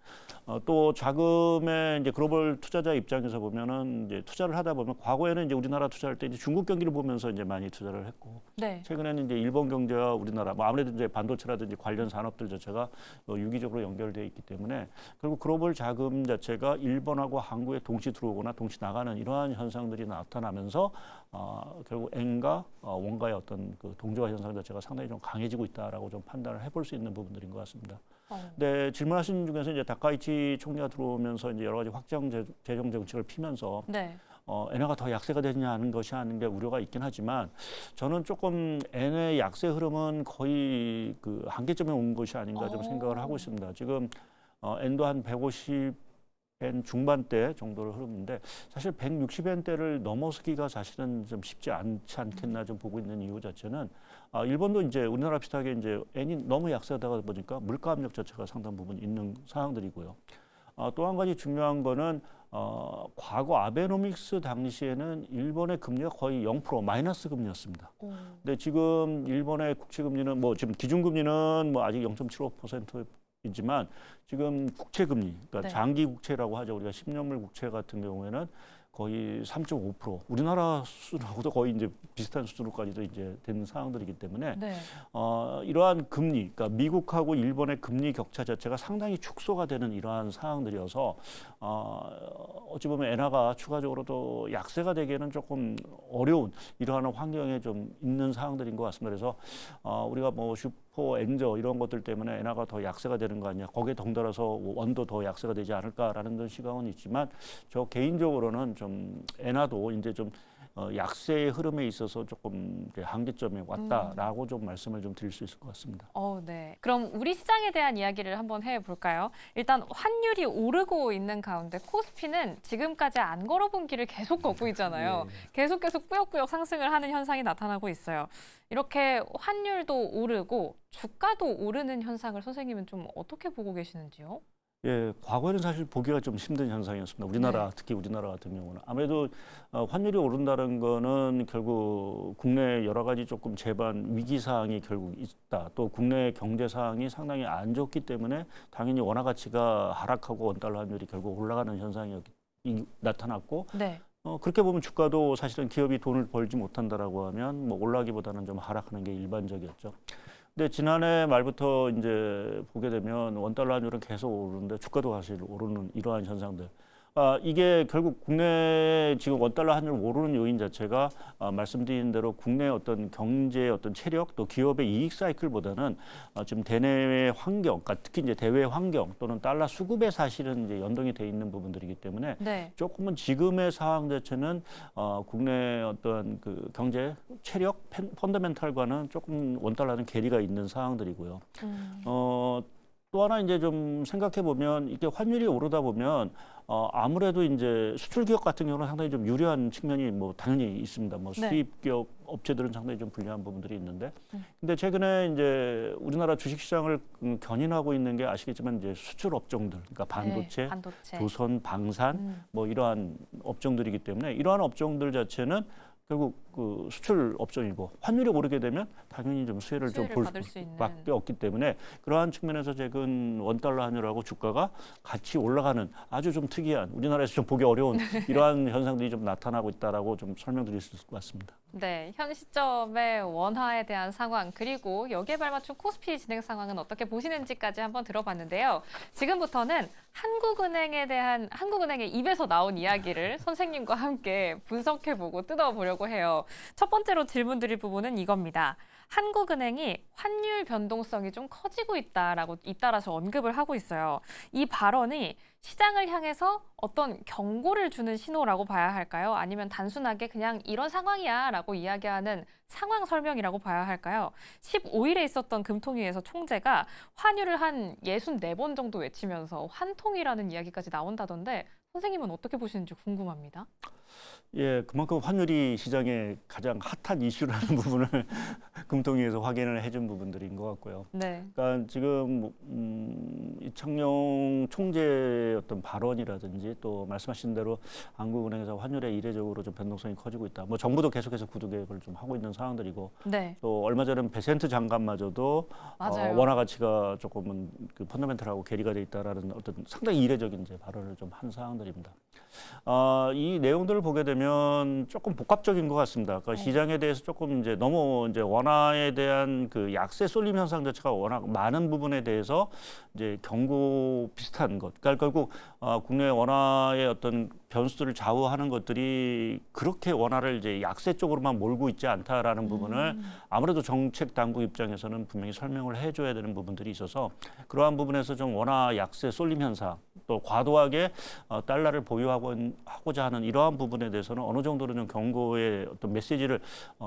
또 자금의 이제 글로벌 투자자 입장에서 보면은 이제 투자를 하다 보면 과거에는 이제 우리나라 투자할 때 이제 중국 경기를 보면서 이제 많이 투자를 했고 네. 최근에는 이제 일본 경제와 우리나라 뭐 아무래도 이제 반도체라든지 관련 산업들 자체가 유기적으로 연결되어 있기 때문에 결국 글로벌 자금 자체가 일본하고 한국에 동시 들어오거나 동시 나가는 이러한 현상들이 나타나면서 결국 엔과 원가의 어떤 그 동조화 현상 자체가 상당히 좀 강해지고 있다라고 좀 판단을 해볼 수 있는 부분들인 것 같습니다. 네, 질문하신 중에서 이제 다카이치 총리가 들어오면서 이제 여러 가지 확장 재정 정책을 피면서 네. 엔화가 더 약세가 되느냐 하는 것이 하는 게 우려가 있긴 하지만 저는 조금 엔의 약세 흐름은 거의 그 한계점에 온 것이 아닌가 좀 생각을 하고 있습니다. 지금 엔도 한 150엔 중반대 정도를 흐르는데 사실 160엔대를 넘어서기가 사실은 좀 쉽지 않지 않겠나 좀 보고 있는 이유 자체는 일본도 이제 우리나라 비슷하게 이제 엔이 너무 약세하다 보니까 물가 압력 자체가 상당 부분 있는 상황들이고요. 또 한 가지 중요한 거는 과거 아베노믹스 당시에는 일본의 금리가 거의 0% 마이너스 금리였습니다. 근데 지금 일본의 국채 금리는 뭐 지금 기준금리는 뭐 아직 0.75%이지만 지금 국채 금리, 그러니까 네. 장기 국채라고 하죠. 우리가 10년물 국채 같은 경우에는 거의 3.5%, 우리나라 수준하고도 거의 이제 비슷한 수준으로까지도 이제 되는 상황들이기 때문에 네. 이러한 금리, 그러니까 미국하고 일본의 금리 격차 자체가 상당히 축소가 되는 이러한 상황들이어서 어찌 보면 엔화가 추가적으로 또 약세가 되기에는 조금 어려운 이러한 환경에 좀 있는 상황들인 것 같습니다. 그래서 우리가 뭐 슈퍼 엔저 이런 것들 때문에 엔화가 더 약세가 되는 거 아니냐, 거기에 덩달아서 원도 더 약세가 되지 않을까라는 그런 시각은 있지만 저 개인적으로는 좀 엔화도 이제 좀 약세의 흐름에 있어서 조금 이제 한계점에 왔다라고 좀 말씀을 좀 드릴 수 있을 것 같습니다. 네. 그럼 우리 시장에 대한 이야기를 한번 해볼까요? 일단 환율이 오르고 있는 가운데 코스피는 지금까지 안 걸어본 길을 계속 걷고 있잖아요. 계속 꾸역꾸역 상승을 하는 현상이 나타나고 있어요. 이렇게 환율도 오르고 주가도 오르는 현상을 선생님은 좀 어떻게 보고 계시는지요? 예, 과거에는 사실 보기가 좀 힘든 현상이었습니다. 우리나라, 네. 특히 우리나라 같은 경우는. 아무래도 환율이 오른다는 거는 결국 국내 여러 가지 조금 재반 위기 사항이 결국 있다. 또 국내 경제 상황이 상당히 안 좋기 때문에 당연히 원화 가치가 하락하고 원달러 환율이 결국 올라가는 현상이 나타났고 네. 그렇게 보면 주가도 사실은 기업이 돈을 벌지 못한다라고 하면 뭐 올라가기보다는 좀 하락하는 게 일반적이었죠. 근데 지난해 말부터 이제 보게 되면 원달러 환율은 계속 오르는데 주가도 사실 오르는 이러한 현상들. 이게 결국 국내 지금 원달러 환율 오르는 요인 자체가 말씀드린 대로 국내 어떤 경제의 어떤 체력 또 기업의 이익 사이클보다는 지금 대내외 환경, 그러니까 특히 이제 대외 환경 또는 달러 수급에 사실은 이제 연동이 돼 있는 부분들이기 때문에 네. 조금은 지금의 상황 자체는 국내 어떤 그 경제 체력 펀더멘탈과는 조금 원달러는 괴리가 있는 상황들이고요. 또 하나 이제 좀 생각해 보면 이게 환율이 오르다 보면 아무래도 이제 수출 기업 같은 경우는 상당히 좀 유리한 측면이 뭐 당연히 있습니다. 뭐 네. 수입 기업 업체들은 상당히 좀 불리한 부분들이 있는데, 근데 최근에 이제 우리나라 주식 시장을 견인하고 있는 게 아시겠지만 이제 수출 업종들, 그러니까 반도체, 네, 반도체. 조선, 방산, 뭐 이러한 업종들이기 때문에 이러한 업종들 자체는 결국 그 수출 업종이고 환율이 오르게 되면 당연히 좀 수혜를 좀 수혜를 볼 받을 수 있는. 수밖에 없기 때문에 그러한 측면에서 최근 원달러 환율하고 주가가 같이 올라가는 아주 좀 특이한 우리나라에서 좀 보기 어려운 이러한 현상들이 좀 나타나고 있다라고 좀 설명드릴 수 있을 것 같습니다. 네, 현 시점의 원화에 대한 상황 그리고 여기에 발맞춘 코스피 진행 상황은 어떻게 보시는지까지 한번 들어봤는데요. 지금부터는 한국은행의 입에서 나온 이야기를 선생님과 함께 분석해보고 뜯어보려고 해요. 첫 번째로 질문드릴 부분은 이겁니다. 한국은행이 환율 변동성이 좀 커지고 있다라고 잇따라서 언급을 하고 있어요. 이 발언이 시장을 향해서 어떤 경고를 주는 신호라고 봐야 할까요? 아니면 단순하게 그냥 이런 상황이야 라고 이야기하는 상황 설명이라고 봐야 할까요? 15일에 있었던 금통위에서 총재가 환율을 한 64번 정도 외치면서 환통이라는 이야기까지 나온다던데 선생님은 어떻게 보시는지 궁금합니다. 예, 그만큼 환율이 시장의 가장 핫한 이슈라는 부분을 금통위에서 확인을 해준 부분들인 것 같고요. 네. 그러니까 지금 이창용 총재의 어떤 발언이라든지 또 말씀하신 대로 한국은행에서 환율에 이례적으로 좀 변동성이 커지고 있다. 뭐 정부도 계속해서 구두 개입을 좀 하고 있는 상황들이고 네. 또 얼마 전에 베센트 장관마저도 맞아요. 원화 가치가 조금은 그 펀더멘털하고 괴리가 돼 있다라는 어떤 상당히 이례적인 이제 발언을 좀 한 상황들입니다. 이 내용들을 보게 되면 조금 복합적인 것 같습니다. 그러니까 시장에 대해서 조금 이제 너무 이제 원화에 대한 그 약세 쏠림 현상 자체가 워낙 많은 부분에 대해서 이제 경고 비슷한 것. 그러니까 결국 국내 원화의 어떤 변수들을 좌우하는 것들이 그렇게 원화를 이제 약세 쪽으로만 몰고 있지 않다라는 부분을 아무래도 정책 당국 입장에서는 분명히 설명을 해줘야 되는 부분들이 있어서 그러한 부분에서 좀 원화 약세 쏠림 현상 또 과도하게 달러를 보유하고자 하는 이러한 부분에 대해서는 어느 정도는 좀 경고의 어떤 메시지를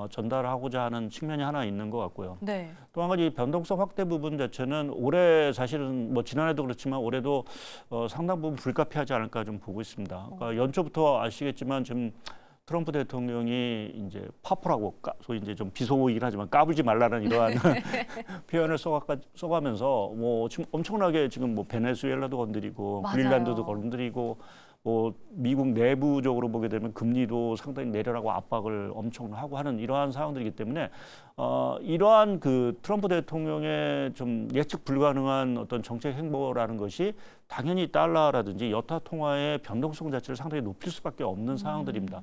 전달하고자 하는 측면이 하나 있는 것 같고요. 네. 또 한 가지 변동성 확대 부분 자체는 올해 사실은 뭐 지난해도 그렇지만 올해도 상당 부분 불가피하지 않을까 좀 보고 있습니다. 그러니까 연초부터 아시겠지만 지금 트럼프 대통령이 이제 파포라고 소위 이제 좀 비속어이긴 하지만 까불지 말라는 이러한 표현을 써가면서 뭐 지금 엄청나게 지금 뭐 베네수엘라도 건드리고 맞아요. 그린란드도 건드리고 뭐 미국 내부적으로 보게 되면 금리도 상당히 내려라고 압박을 엄청 하고 하는 이러한 상황들이기 때문에 이러한 그 트럼프 대통령의 좀 예측 불가능한 어떤 정책 행보라는 것이 당연히 달러라든지 여타 통화의 변동성 자체를 상당히 높일 수밖에 없는 상황들입니다.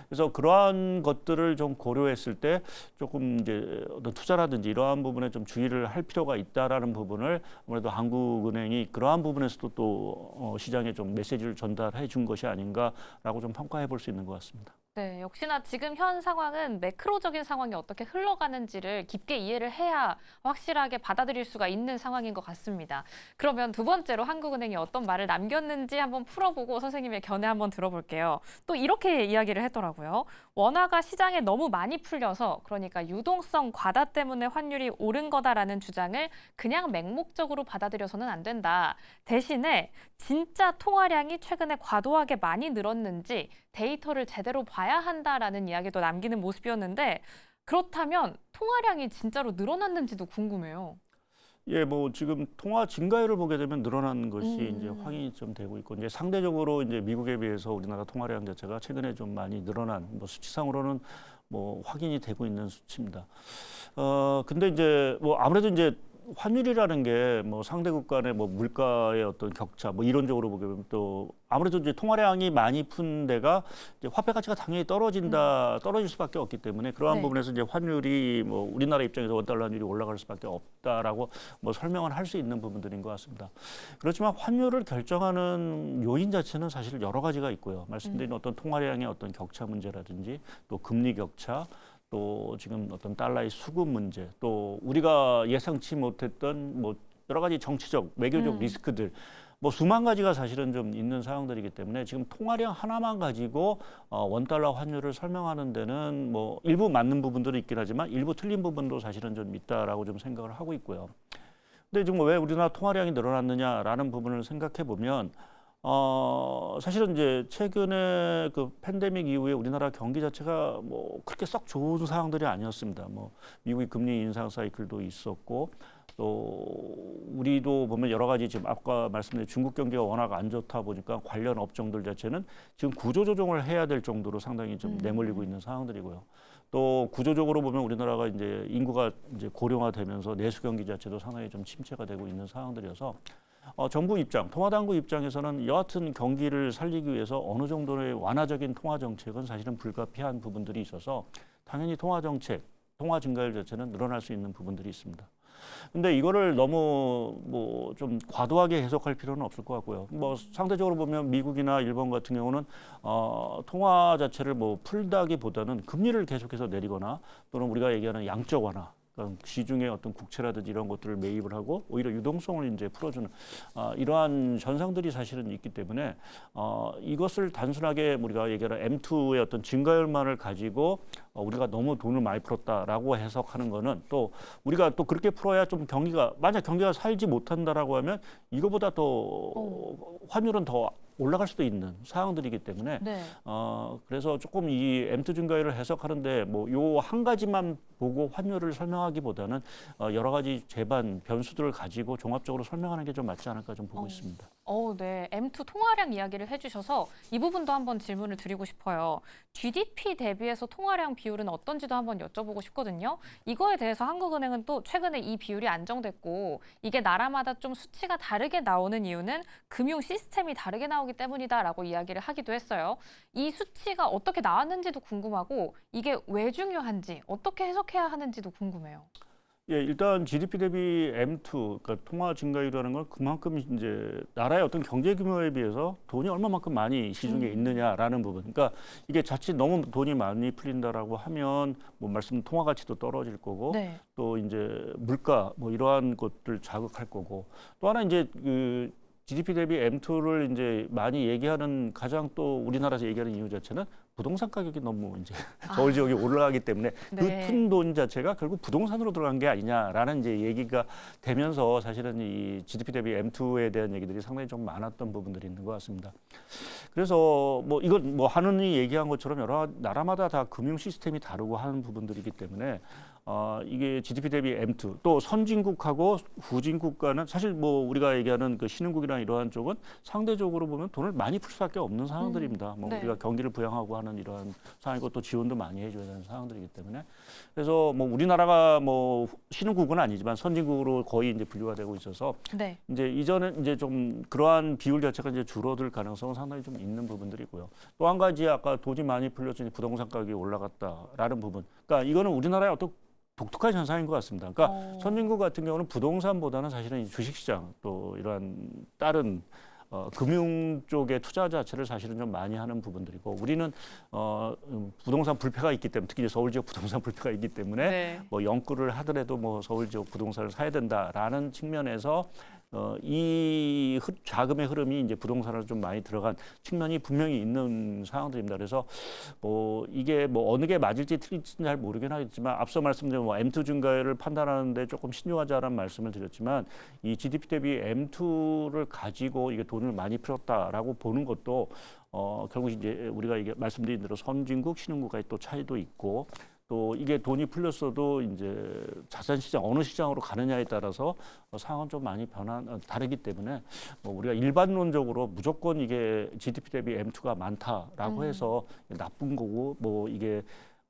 그래서 그러한 것들을 좀 고려했을 때 조금 이제 어떤 투자라든지 이러한 부분에 좀 주의를 할 필요가 있다라는 부분을 아무래도 한국은행이 그러한 부분에서도 또 시장에 좀 메시지를 전달해 준 것이 아닌가라고 좀 평가해 볼 수 있는 것 같습니다. 네, 역시나 지금 현 상황은 매크로적인 상황이 어떻게 흘러가는지를 깊게 이해를 해야 확실하게 받아들일 수가 있는 상황인 것 같습니다. 그러면 두 번째로 한국은행이 어떤 말을 남겼는지 한번 풀어보고 선생님의 견해 한번 들어볼게요. 또 이렇게 이야기를 했더라고요. 원화가 시장에 너무 많이 풀려서 그러니까 유동성 과다 때문에 환율이 오른 거다라는 주장을 그냥 맹목적으로 받아들여서는 안 된다. 대신에 진짜 통화량이 최근에 과도하게 많이 늘었는지 데이터를 제대로 봐야 한다라는 이야기도 남기는 모습이었는데 그렇다면 통화량이 진짜로 늘어났는지도 궁금해요. 예, 뭐 지금 통화 증가율을 보게 되면 늘어난 것이 이제 확인이 좀 되고 있고 이제 상대적으로 이제 미국에 비해서 우리나라 통화량 자체가 최근에 좀 많이 늘어난 뭐 수치상으로는 뭐 확인이 되고 있는 수치입니다. 근데 이제 뭐 아무래도 이제 환율이라는 게 뭐 상대국 간의 뭐 물가의 어떤 격차, 뭐 이론적으로 보게 되면 또 아무래도 이제 통화량이 많이 푼 데가 이제 화폐 가치가 당연히 떨어질 수밖에 없기 때문에 그러한 네. 부분에서 이제 환율이 뭐 우리나라 입장에서 원달러 환율이 올라갈 수밖에 없다라고 뭐 설명을 할 수 있는 부분들인 것 같습니다. 그렇지만 환율을 결정하는 요인 자체는 사실 여러 가지가 있고요. 말씀드린 어떤 통화량의 어떤 격차 문제라든지 또 금리 격차, 또 지금 어떤 달러의 수급 문제, 또 우리가 예상치 못했던 뭐 여러 가지 정치적, 외교적 리스크들, 뭐 수만 가지가 사실은 좀 있는 상황들이기 때문에 지금 통화량 하나만 가지고 원달러 환율을 설명하는 데는 뭐 일부 맞는 부분들은 있긴 하지만 일부 틀린 부분도 사실은 좀 있다라고 좀 생각을 하고 있고요. 근데 지금 왜 우리나라 통화량이 늘어났느냐라는 부분을 생각해 보면 사실은 이제 최근에 그 팬데믹 이후에 우리나라 경기 자체가 뭐 그렇게 썩 좋은 상황들이 아니었습니다. 뭐 미국이 금리 인상 사이클도 있었고 또 우리도 보면 여러 가지 지금 아까 말씀드린 중국 경기가 워낙 안 좋다 보니까 관련 업종들 자체는 지금 구조조정을 해야 될 정도로 상당히 좀 내몰리고 있는 상황들이고요. 또 구조적으로 보면 우리나라가 이제 인구가 이제 고령화되면서 내수 경기 자체도 상당히 좀 침체가 되고 있는 상황들이어서 정부 입장, 통화당국 입장에서는 여하튼 경기를 살리기 위해서 어느 정도의 완화적인 통화 정책은 사실은 불가피한 부분들이 있어서 당연히 통화 정책, 통화 증가율 자체는 늘어날 수 있는 부분들이 있습니다. 근데 이거를 너무 뭐 좀 과도하게 해석할 필요는 없을 것 같고요. 뭐 상대적으로 보면 미국이나 일본 같은 경우는 통화 자체를 뭐 풀다기보다는 금리를 계속해서 내리거나 또는 우리가 얘기하는 양적 완화, 그러니까 시중의 어떤 국채라든지 이런 것들을 매입을 하고 오히려 유동성을 이제 풀어주는 이러한 현상들이 사실은 있기 때문에 이것을 단순하게 우리가 얘기하는 M2의 어떤 증가율만을 가지고 우리가 너무 돈을 많이 풀었다라고 해석하는 거는 또 우리가 또 그렇게 풀어야 좀 경기가 만약 경기가 살지 못한다라고 하면 이거보다 또 환율은 더 올라갈 수도 있는 상황들이기 때문에 네. 그래서 조금 이 M2 증가율을 해석하는데 뭐 요 한 가지만 보고 환율을 설명하기보다는 여러 가지 재반 변수들을 가지고 종합적으로 설명하는 게 좀 맞지 않을까 좀 보고 있습니다. 네. M2 통화량 이야기를 해주셔서 이 부분도 한번 질문을 드리고 싶어요. GDP 대비해서 통화량 비율은 어떤지도 한번 여쭤보고 싶거든요. 이거에 대해서 한국은행은 또 최근에 이 비율이 안정됐고 이게 나라마다 좀 수치가 다르게 나오는 이유는 금융 시스템이 다르게 나오기 때문이다라고 이야기를 하기도 했어요. 이 수치가 어떻게 나왔는지도 궁금하고 이게 왜 중요한지 어떻게 해석해야 하는지도 궁금해요. 예, 일단 GDP 대비 M2, 그러니까 통화 증가율이라는 건 그만큼 이제 나라의 어떤 경제 규모에 비해서 돈이 얼마만큼 많이 시중에 있느냐라는 부분. 그러니까 이게 자칫 너무 돈이 많이 풀린다라고 하면 뭐 말씀 통화 가치도 떨어질 거고 네. 또 이제 물가 뭐 이러한 것들 자극할 거고 또 하나 이제 그 GDP 대비 M2를 이제 많이 얘기하는 가장 또 우리나라에서 얘기하는 이유 자체는 부동산 가격이 너무 이제 서울 지역이 올라가기 때문에 네. 그 푼 돈 자체가 결국 부동산으로 들어간 게 아니냐라는 이제 얘기가 되면서 사실은 이 GDP 대비 M2에 대한 얘기들이 상당히 좀 많았던 부분들이 있는 것 같습니다. 그래서 뭐 이건 뭐 한은이 얘기한 것처럼 여러 나라마다 다 금융 시스템이 다르고 하는 부분들이기 때문에 이게 GDP 대비 M2 또 선진국하고 후진국가는 사실 뭐 우리가 얘기하는 그 신흥국이나 이러한 쪽은 상대적으로 보면 돈을 많이 풀 수밖에 없는 상황들입니다. 뭐 네. 우리가 경기를 부양하고 하는 이러한 상황이고 또 지원도 많이 해줘야 되는 상황들이기 때문에 그래서 뭐 우리나라가 뭐 신흥국은 아니지만 선진국으로 거의 이제 분류가 되고 있어서 네. 이제 이전에 이제 좀 그러한 비율 자체가 이제 줄어들 가능성은 상당히 좀 있는 부분들이고요. 또 한 가지 아까 돈이 많이 풀려서 부동산 가격이 올라갔다라는 부분. 그러니까 이거는 우리나라의 어떤 독특한 현상인 것 같습니다. 그러니까 선진국 같은 경우는 부동산보다는 사실은 이 주식시장 또 이러한 다른 금융 쪽의 투자 자체를 사실은 좀 많이 하는 부분들이고 우리는 부동산 불패가 있기 때문에 특히 서울 지역 부동산 불패가 있기 때문에 네. 뭐 영끌을 하더라도 뭐 서울 지역 부동산을 사야 된다라는 측면에서 이 자금의 흐름이 이제 부동산으로 좀 많이 들어간 측면이 분명히 있는 상황들입니다. 그래서 이게 뭐 어느 게 맞을지 틀릴지는 잘 모르긴 하겠지만 앞서 말씀드린 뭐 M2 증가율을 판단하는데 조금 신중하자라는 말씀을 드렸지만 이 GDP 대비 M2를 가지고 이게 돈을 많이 풀었다라고 보는 것도 결국 이제 우리가 이게 말씀드린 대로 선진국, 신흥국과의 또 차이도 있고. 또 이게 돈이 풀렸어도 이제 자산 시장 어느 시장으로 가느냐에 따라서 상황은 좀 많이 다르기 때문에 뭐 우리가 일반론적으로 무조건 이게 GDP 대비 M2가 많다라고 해서 나쁜 거고 뭐 이게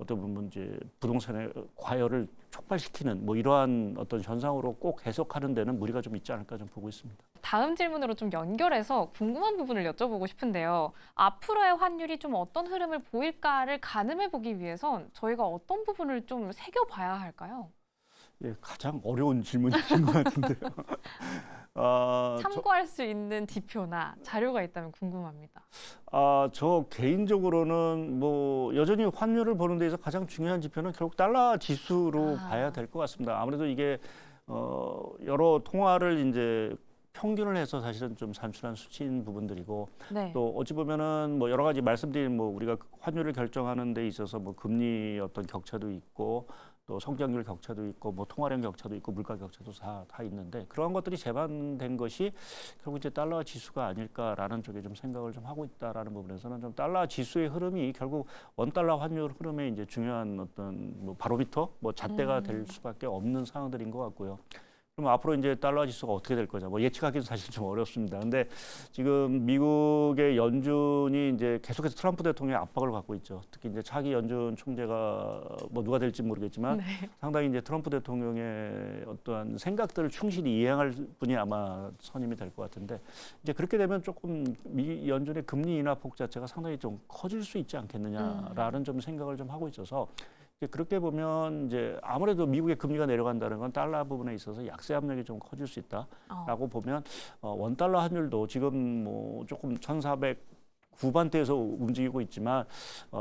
어떤 부분 이제 부동산의 과열을 촉발시키는 뭐 이러한 어떤 현상으로 꼭 해석하는 데는 무리가 좀 있지 않을까 좀 보고 있습니다. 다음 질문으로 좀 연결해서 궁금한 부분을 여쭤보고 싶은데요. 앞으로의 환율이 좀 어떤 흐름을 보일까를 가늠해 보기 위해선 저희가 어떤 부분을 좀 새겨봐야 할까요? 예, 가장 어려운 질문이신 것 같은데요. 참고할 수 있는 지표나 자료가 있다면 궁금합니다. 저 개인적으로는 뭐 여전히 환율을 보는 데에서 가장 중요한 지표는 결국 달러 지수로 봐야 될 것 같습니다. 아무래도 이게 여러 통화를 이제 평균을 해서 사실은 좀 산출한 수치인 부분들이고 네. 또 어찌 보면은 뭐 여러 가지 말씀드린 뭐 우리가 환율을 결정하는 데 있어서 뭐 금리 어떤 격차도 있고 또 성장률 격차도 있고 뭐 통화량 격차도 있고 물가 격차도 다 있는데 그러한 것들이 재반된 것이 결국 이제 달러 지수가 아닐까라는 쪽에 좀 생각을 좀 하고 있다라는 부분에서는 좀 달러 지수의 흐름이 결국 원달러 환율 흐름에 이제 중요한 어떤 뭐 바로미터 뭐 잣대가 될 수밖에 없는 상황들인 것 같고요. 그럼 앞으로 이제 달러 지수가 어떻게 될 거냐? 뭐 예측하기는 사실 좀 어렵습니다. 근데 지금 미국의 연준이 이제 계속해서 트럼프 대통령의 압박을 받고 있죠. 특히 이제 차기 연준 총재가 뭐 누가 될지 모르겠지만 네. 상당히 이제 트럼프 대통령의 어떠한 생각들을 충실히 이행할 분이 아마 선임이 될 것 같은데 이제 그렇게 되면 조금 미 연준의 금리 인하 폭 자체가 상당히 좀 커질 수 있지 않겠느냐라는 좀 생각을 좀 하고 있어서. 그렇게 보면 이제 아무래도 미국의 금리가 내려간다는 건 달러 부분에 있어서 약세 압력이 좀 커질 수 있다라고 보면 원달러 환율도 지금 뭐 조금 1,400 후반대에서 움직이고 있지만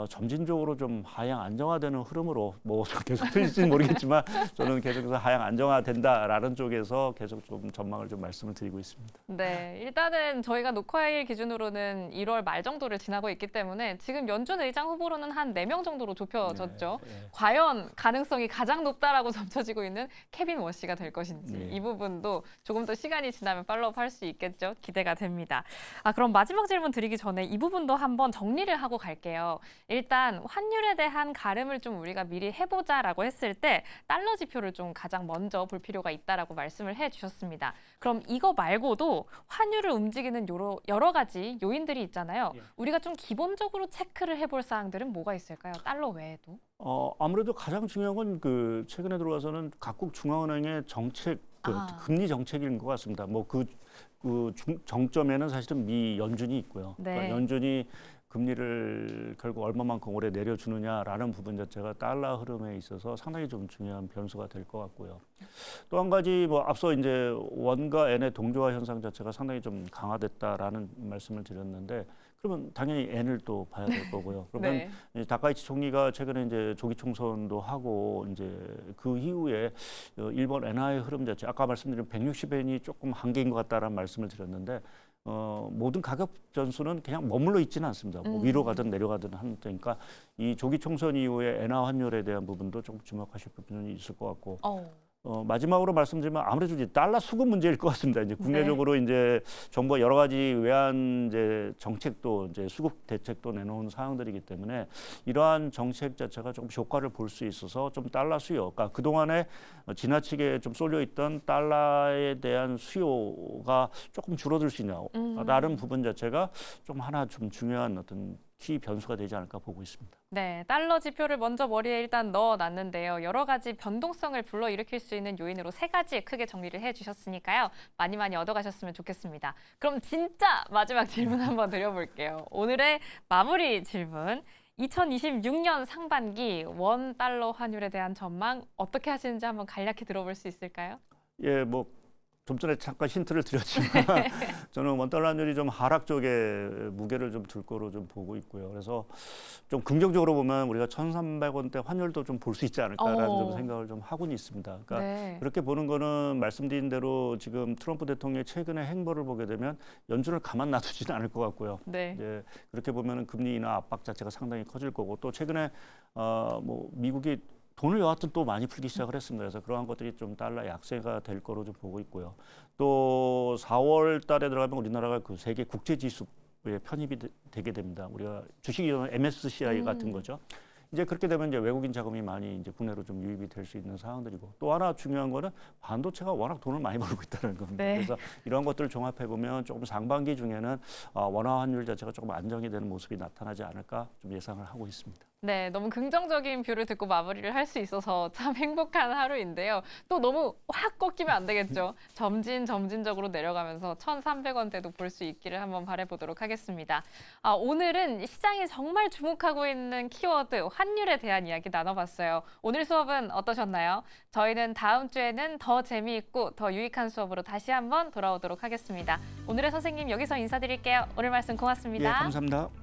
점진적으로 좀 하향 안정화되는 흐름으로 뭐 계속 틀릴지는 모르겠지만 저는 계속해서 하향 안정화된다라는 쪽에서 계속 좀 전망을 좀 말씀을 드리고 있습니다. 네, 일단은 저희가 녹화일 기준으로는 1월 말 정도를 지나고 있기 때문에 지금 연준 의장 후보로는 한 4명 정도로 좁혀졌죠. 네. 과연 가능성이 가장 높다라고 점쳐지고 있는 케빈 워시가 될 것인지 네. 이 부분도 조금 더 시간이 지나면 팔로우할 수 있겠죠. 기대가 됩니다. 그럼 마지막 질문 드리기 전에 이 부분도 한번 정리를 하고 갈게요. 일단 환율에 대한 가름을 좀 우리가 미리 해보자라고 했을 때 달러 지표를 좀 가장 먼저 볼 필요가 있다라고 말씀을 해주셨습니다. 그럼 이거 말고도 환율을 움직이는 여러 가지 요인들이 있잖아요. 예. 우리가 좀 기본적으로 체크를 해볼 사항들은 뭐가 있을까요? 달러 외에도? 아무래도 가장 중요한 건 그 최근에 들어와서는 각국 중앙은행의 정책, 금리 정책인 것 같습니다. 뭐 정점에는 사실은 미 연준이 있고요. 네. 그러니까 연준이 금리를 결국 얼마만큼 올해 내려주느냐라는 부분 자체가 달러 흐름에 있어서 상당히 좀 중요한 변수가 될 것 같고요. 또 한 가지 뭐 앞서 이제 원과 엔의 동조화 현상 자체가 상당히 좀 강화됐다라는 말씀을 드렸는데 그러면 당연히 엔을 또 봐야 될 거고요. 그러면 네. 다카이치 총리가 최근에 이제 조기 총선도 하고 이제 그 이후에 일본 엔화의 흐름 자체 아까 말씀드린 160엔이 조금 한계인 것 같다라는 말씀을 드렸는데 모든 가격 전수는 그냥 머물러 있지는 않습니다. 뭐 위로 가든 내려가든 하는 때니까 이 조기 총선 이후에 엔화 환율에 대한 부분도 좀 주목하실 부분이 있을 것 같고. 마지막으로 말씀드리면 아무래도 이제 달러 수급 문제일 것 같습니다. 이제 국내적으로 이제 정부가 여러 가지 외환 이제 정책도 이제 수급 대책도 내놓은 사항들이기 때문에 이러한 정책 자체가 조금 효과를 볼 수 있어서 좀 달러 수요, 그러니까 그 동안에 지나치게 좀 쏠려 있던 달러에 대한 수요가 조금 줄어들 수 있냐라는 부분 자체가 좀 하나 좀 중요한 어떤 키 변수가 되지 않을까 보고 있습니다. 네, 달러 지표를 먼저 머리에 일단 넣어놨는데요. 여러 가지 변동성을 불러일으킬 수 있는 요인으로 3가지 크게 정리를 해주셨으니까요. 많이 얻어가셨으면 좋겠습니다. 그럼 진짜 마지막 질문 한번 드려볼게요. 오늘의 마무리 질문. 2026년 상반기 원 달러 환율에 대한 전망 어떻게 하시는지 한번 간략히 들어볼 수 있을까요? 예, 뭐 좀 전에 잠깐 힌트를 드렸지만 저는 원달러 환율이 좀 하락 쪽에 무게를 좀 둘 거로 좀 보고 있고요. 그래서 좀 긍정적으로 보면 우리가 1,300원대 환율도 좀 볼 수 있지 않을까라는 좀 생각을 좀 하고는 있습니다. 그러니까 그렇게 보는 거는 말씀드린 대로 지금 트럼프 대통령의 최근의 행보를 보게 되면 연준을 가만 놔두지는 않을 것 같고요. 이제 그렇게 보면은 금리 인하 압박 자체가 상당히 커질 거고 또 최근에 뭐 미국이 돈을 여하튼 또 많이 풀기 시작을 했습니다. 그래서 그러한 것들이 좀 달러 약세가 될 거로 좀 보고 있고요. 또 4월 달에 들어가면 우리나라가 그 세계 국제 지수에 편입이 되게 됩니다. 우리가 주식이론 MSCI 같은 거죠. 이제 그렇게 되면 이제 외국인 자금이 많이 이제 국내로 좀 유입이 될 수 있는 상황들이고 또 하나 중요한 거는 반도체가 워낙 돈을 많이 벌고 있다는 겁니다. 그래서 이러한 것들을 종합해 보면 조금 상반기 중에는 원화 환율 자체가 조금 안정이 되는 모습이 나타나지 않을까 좀 예상을 하고 있습니다. 네, 너무 긍정적인 뷰를 듣고 마무리를 할 수 있어서 참 행복한 하루인데요. 또 너무 확 꺾이면 안 되겠죠. 점진적으로 내려가면서 1,300원대도 볼 수 있기를 한번 바라보도록 하겠습니다. 오늘은 시장이 정말 주목하고 있는 키워드 환율에 대한 이야기 나눠봤어요. 오늘 수업은 어떠셨나요? 저희는 다음 주에는 더 재미있고 더 유익한 수업으로 다시 한번 돌아오도록 하겠습니다. 오늘의 선생님 여기서 인사드릴게요. 오늘 말씀 예, 고맙습니다. 감사합니다.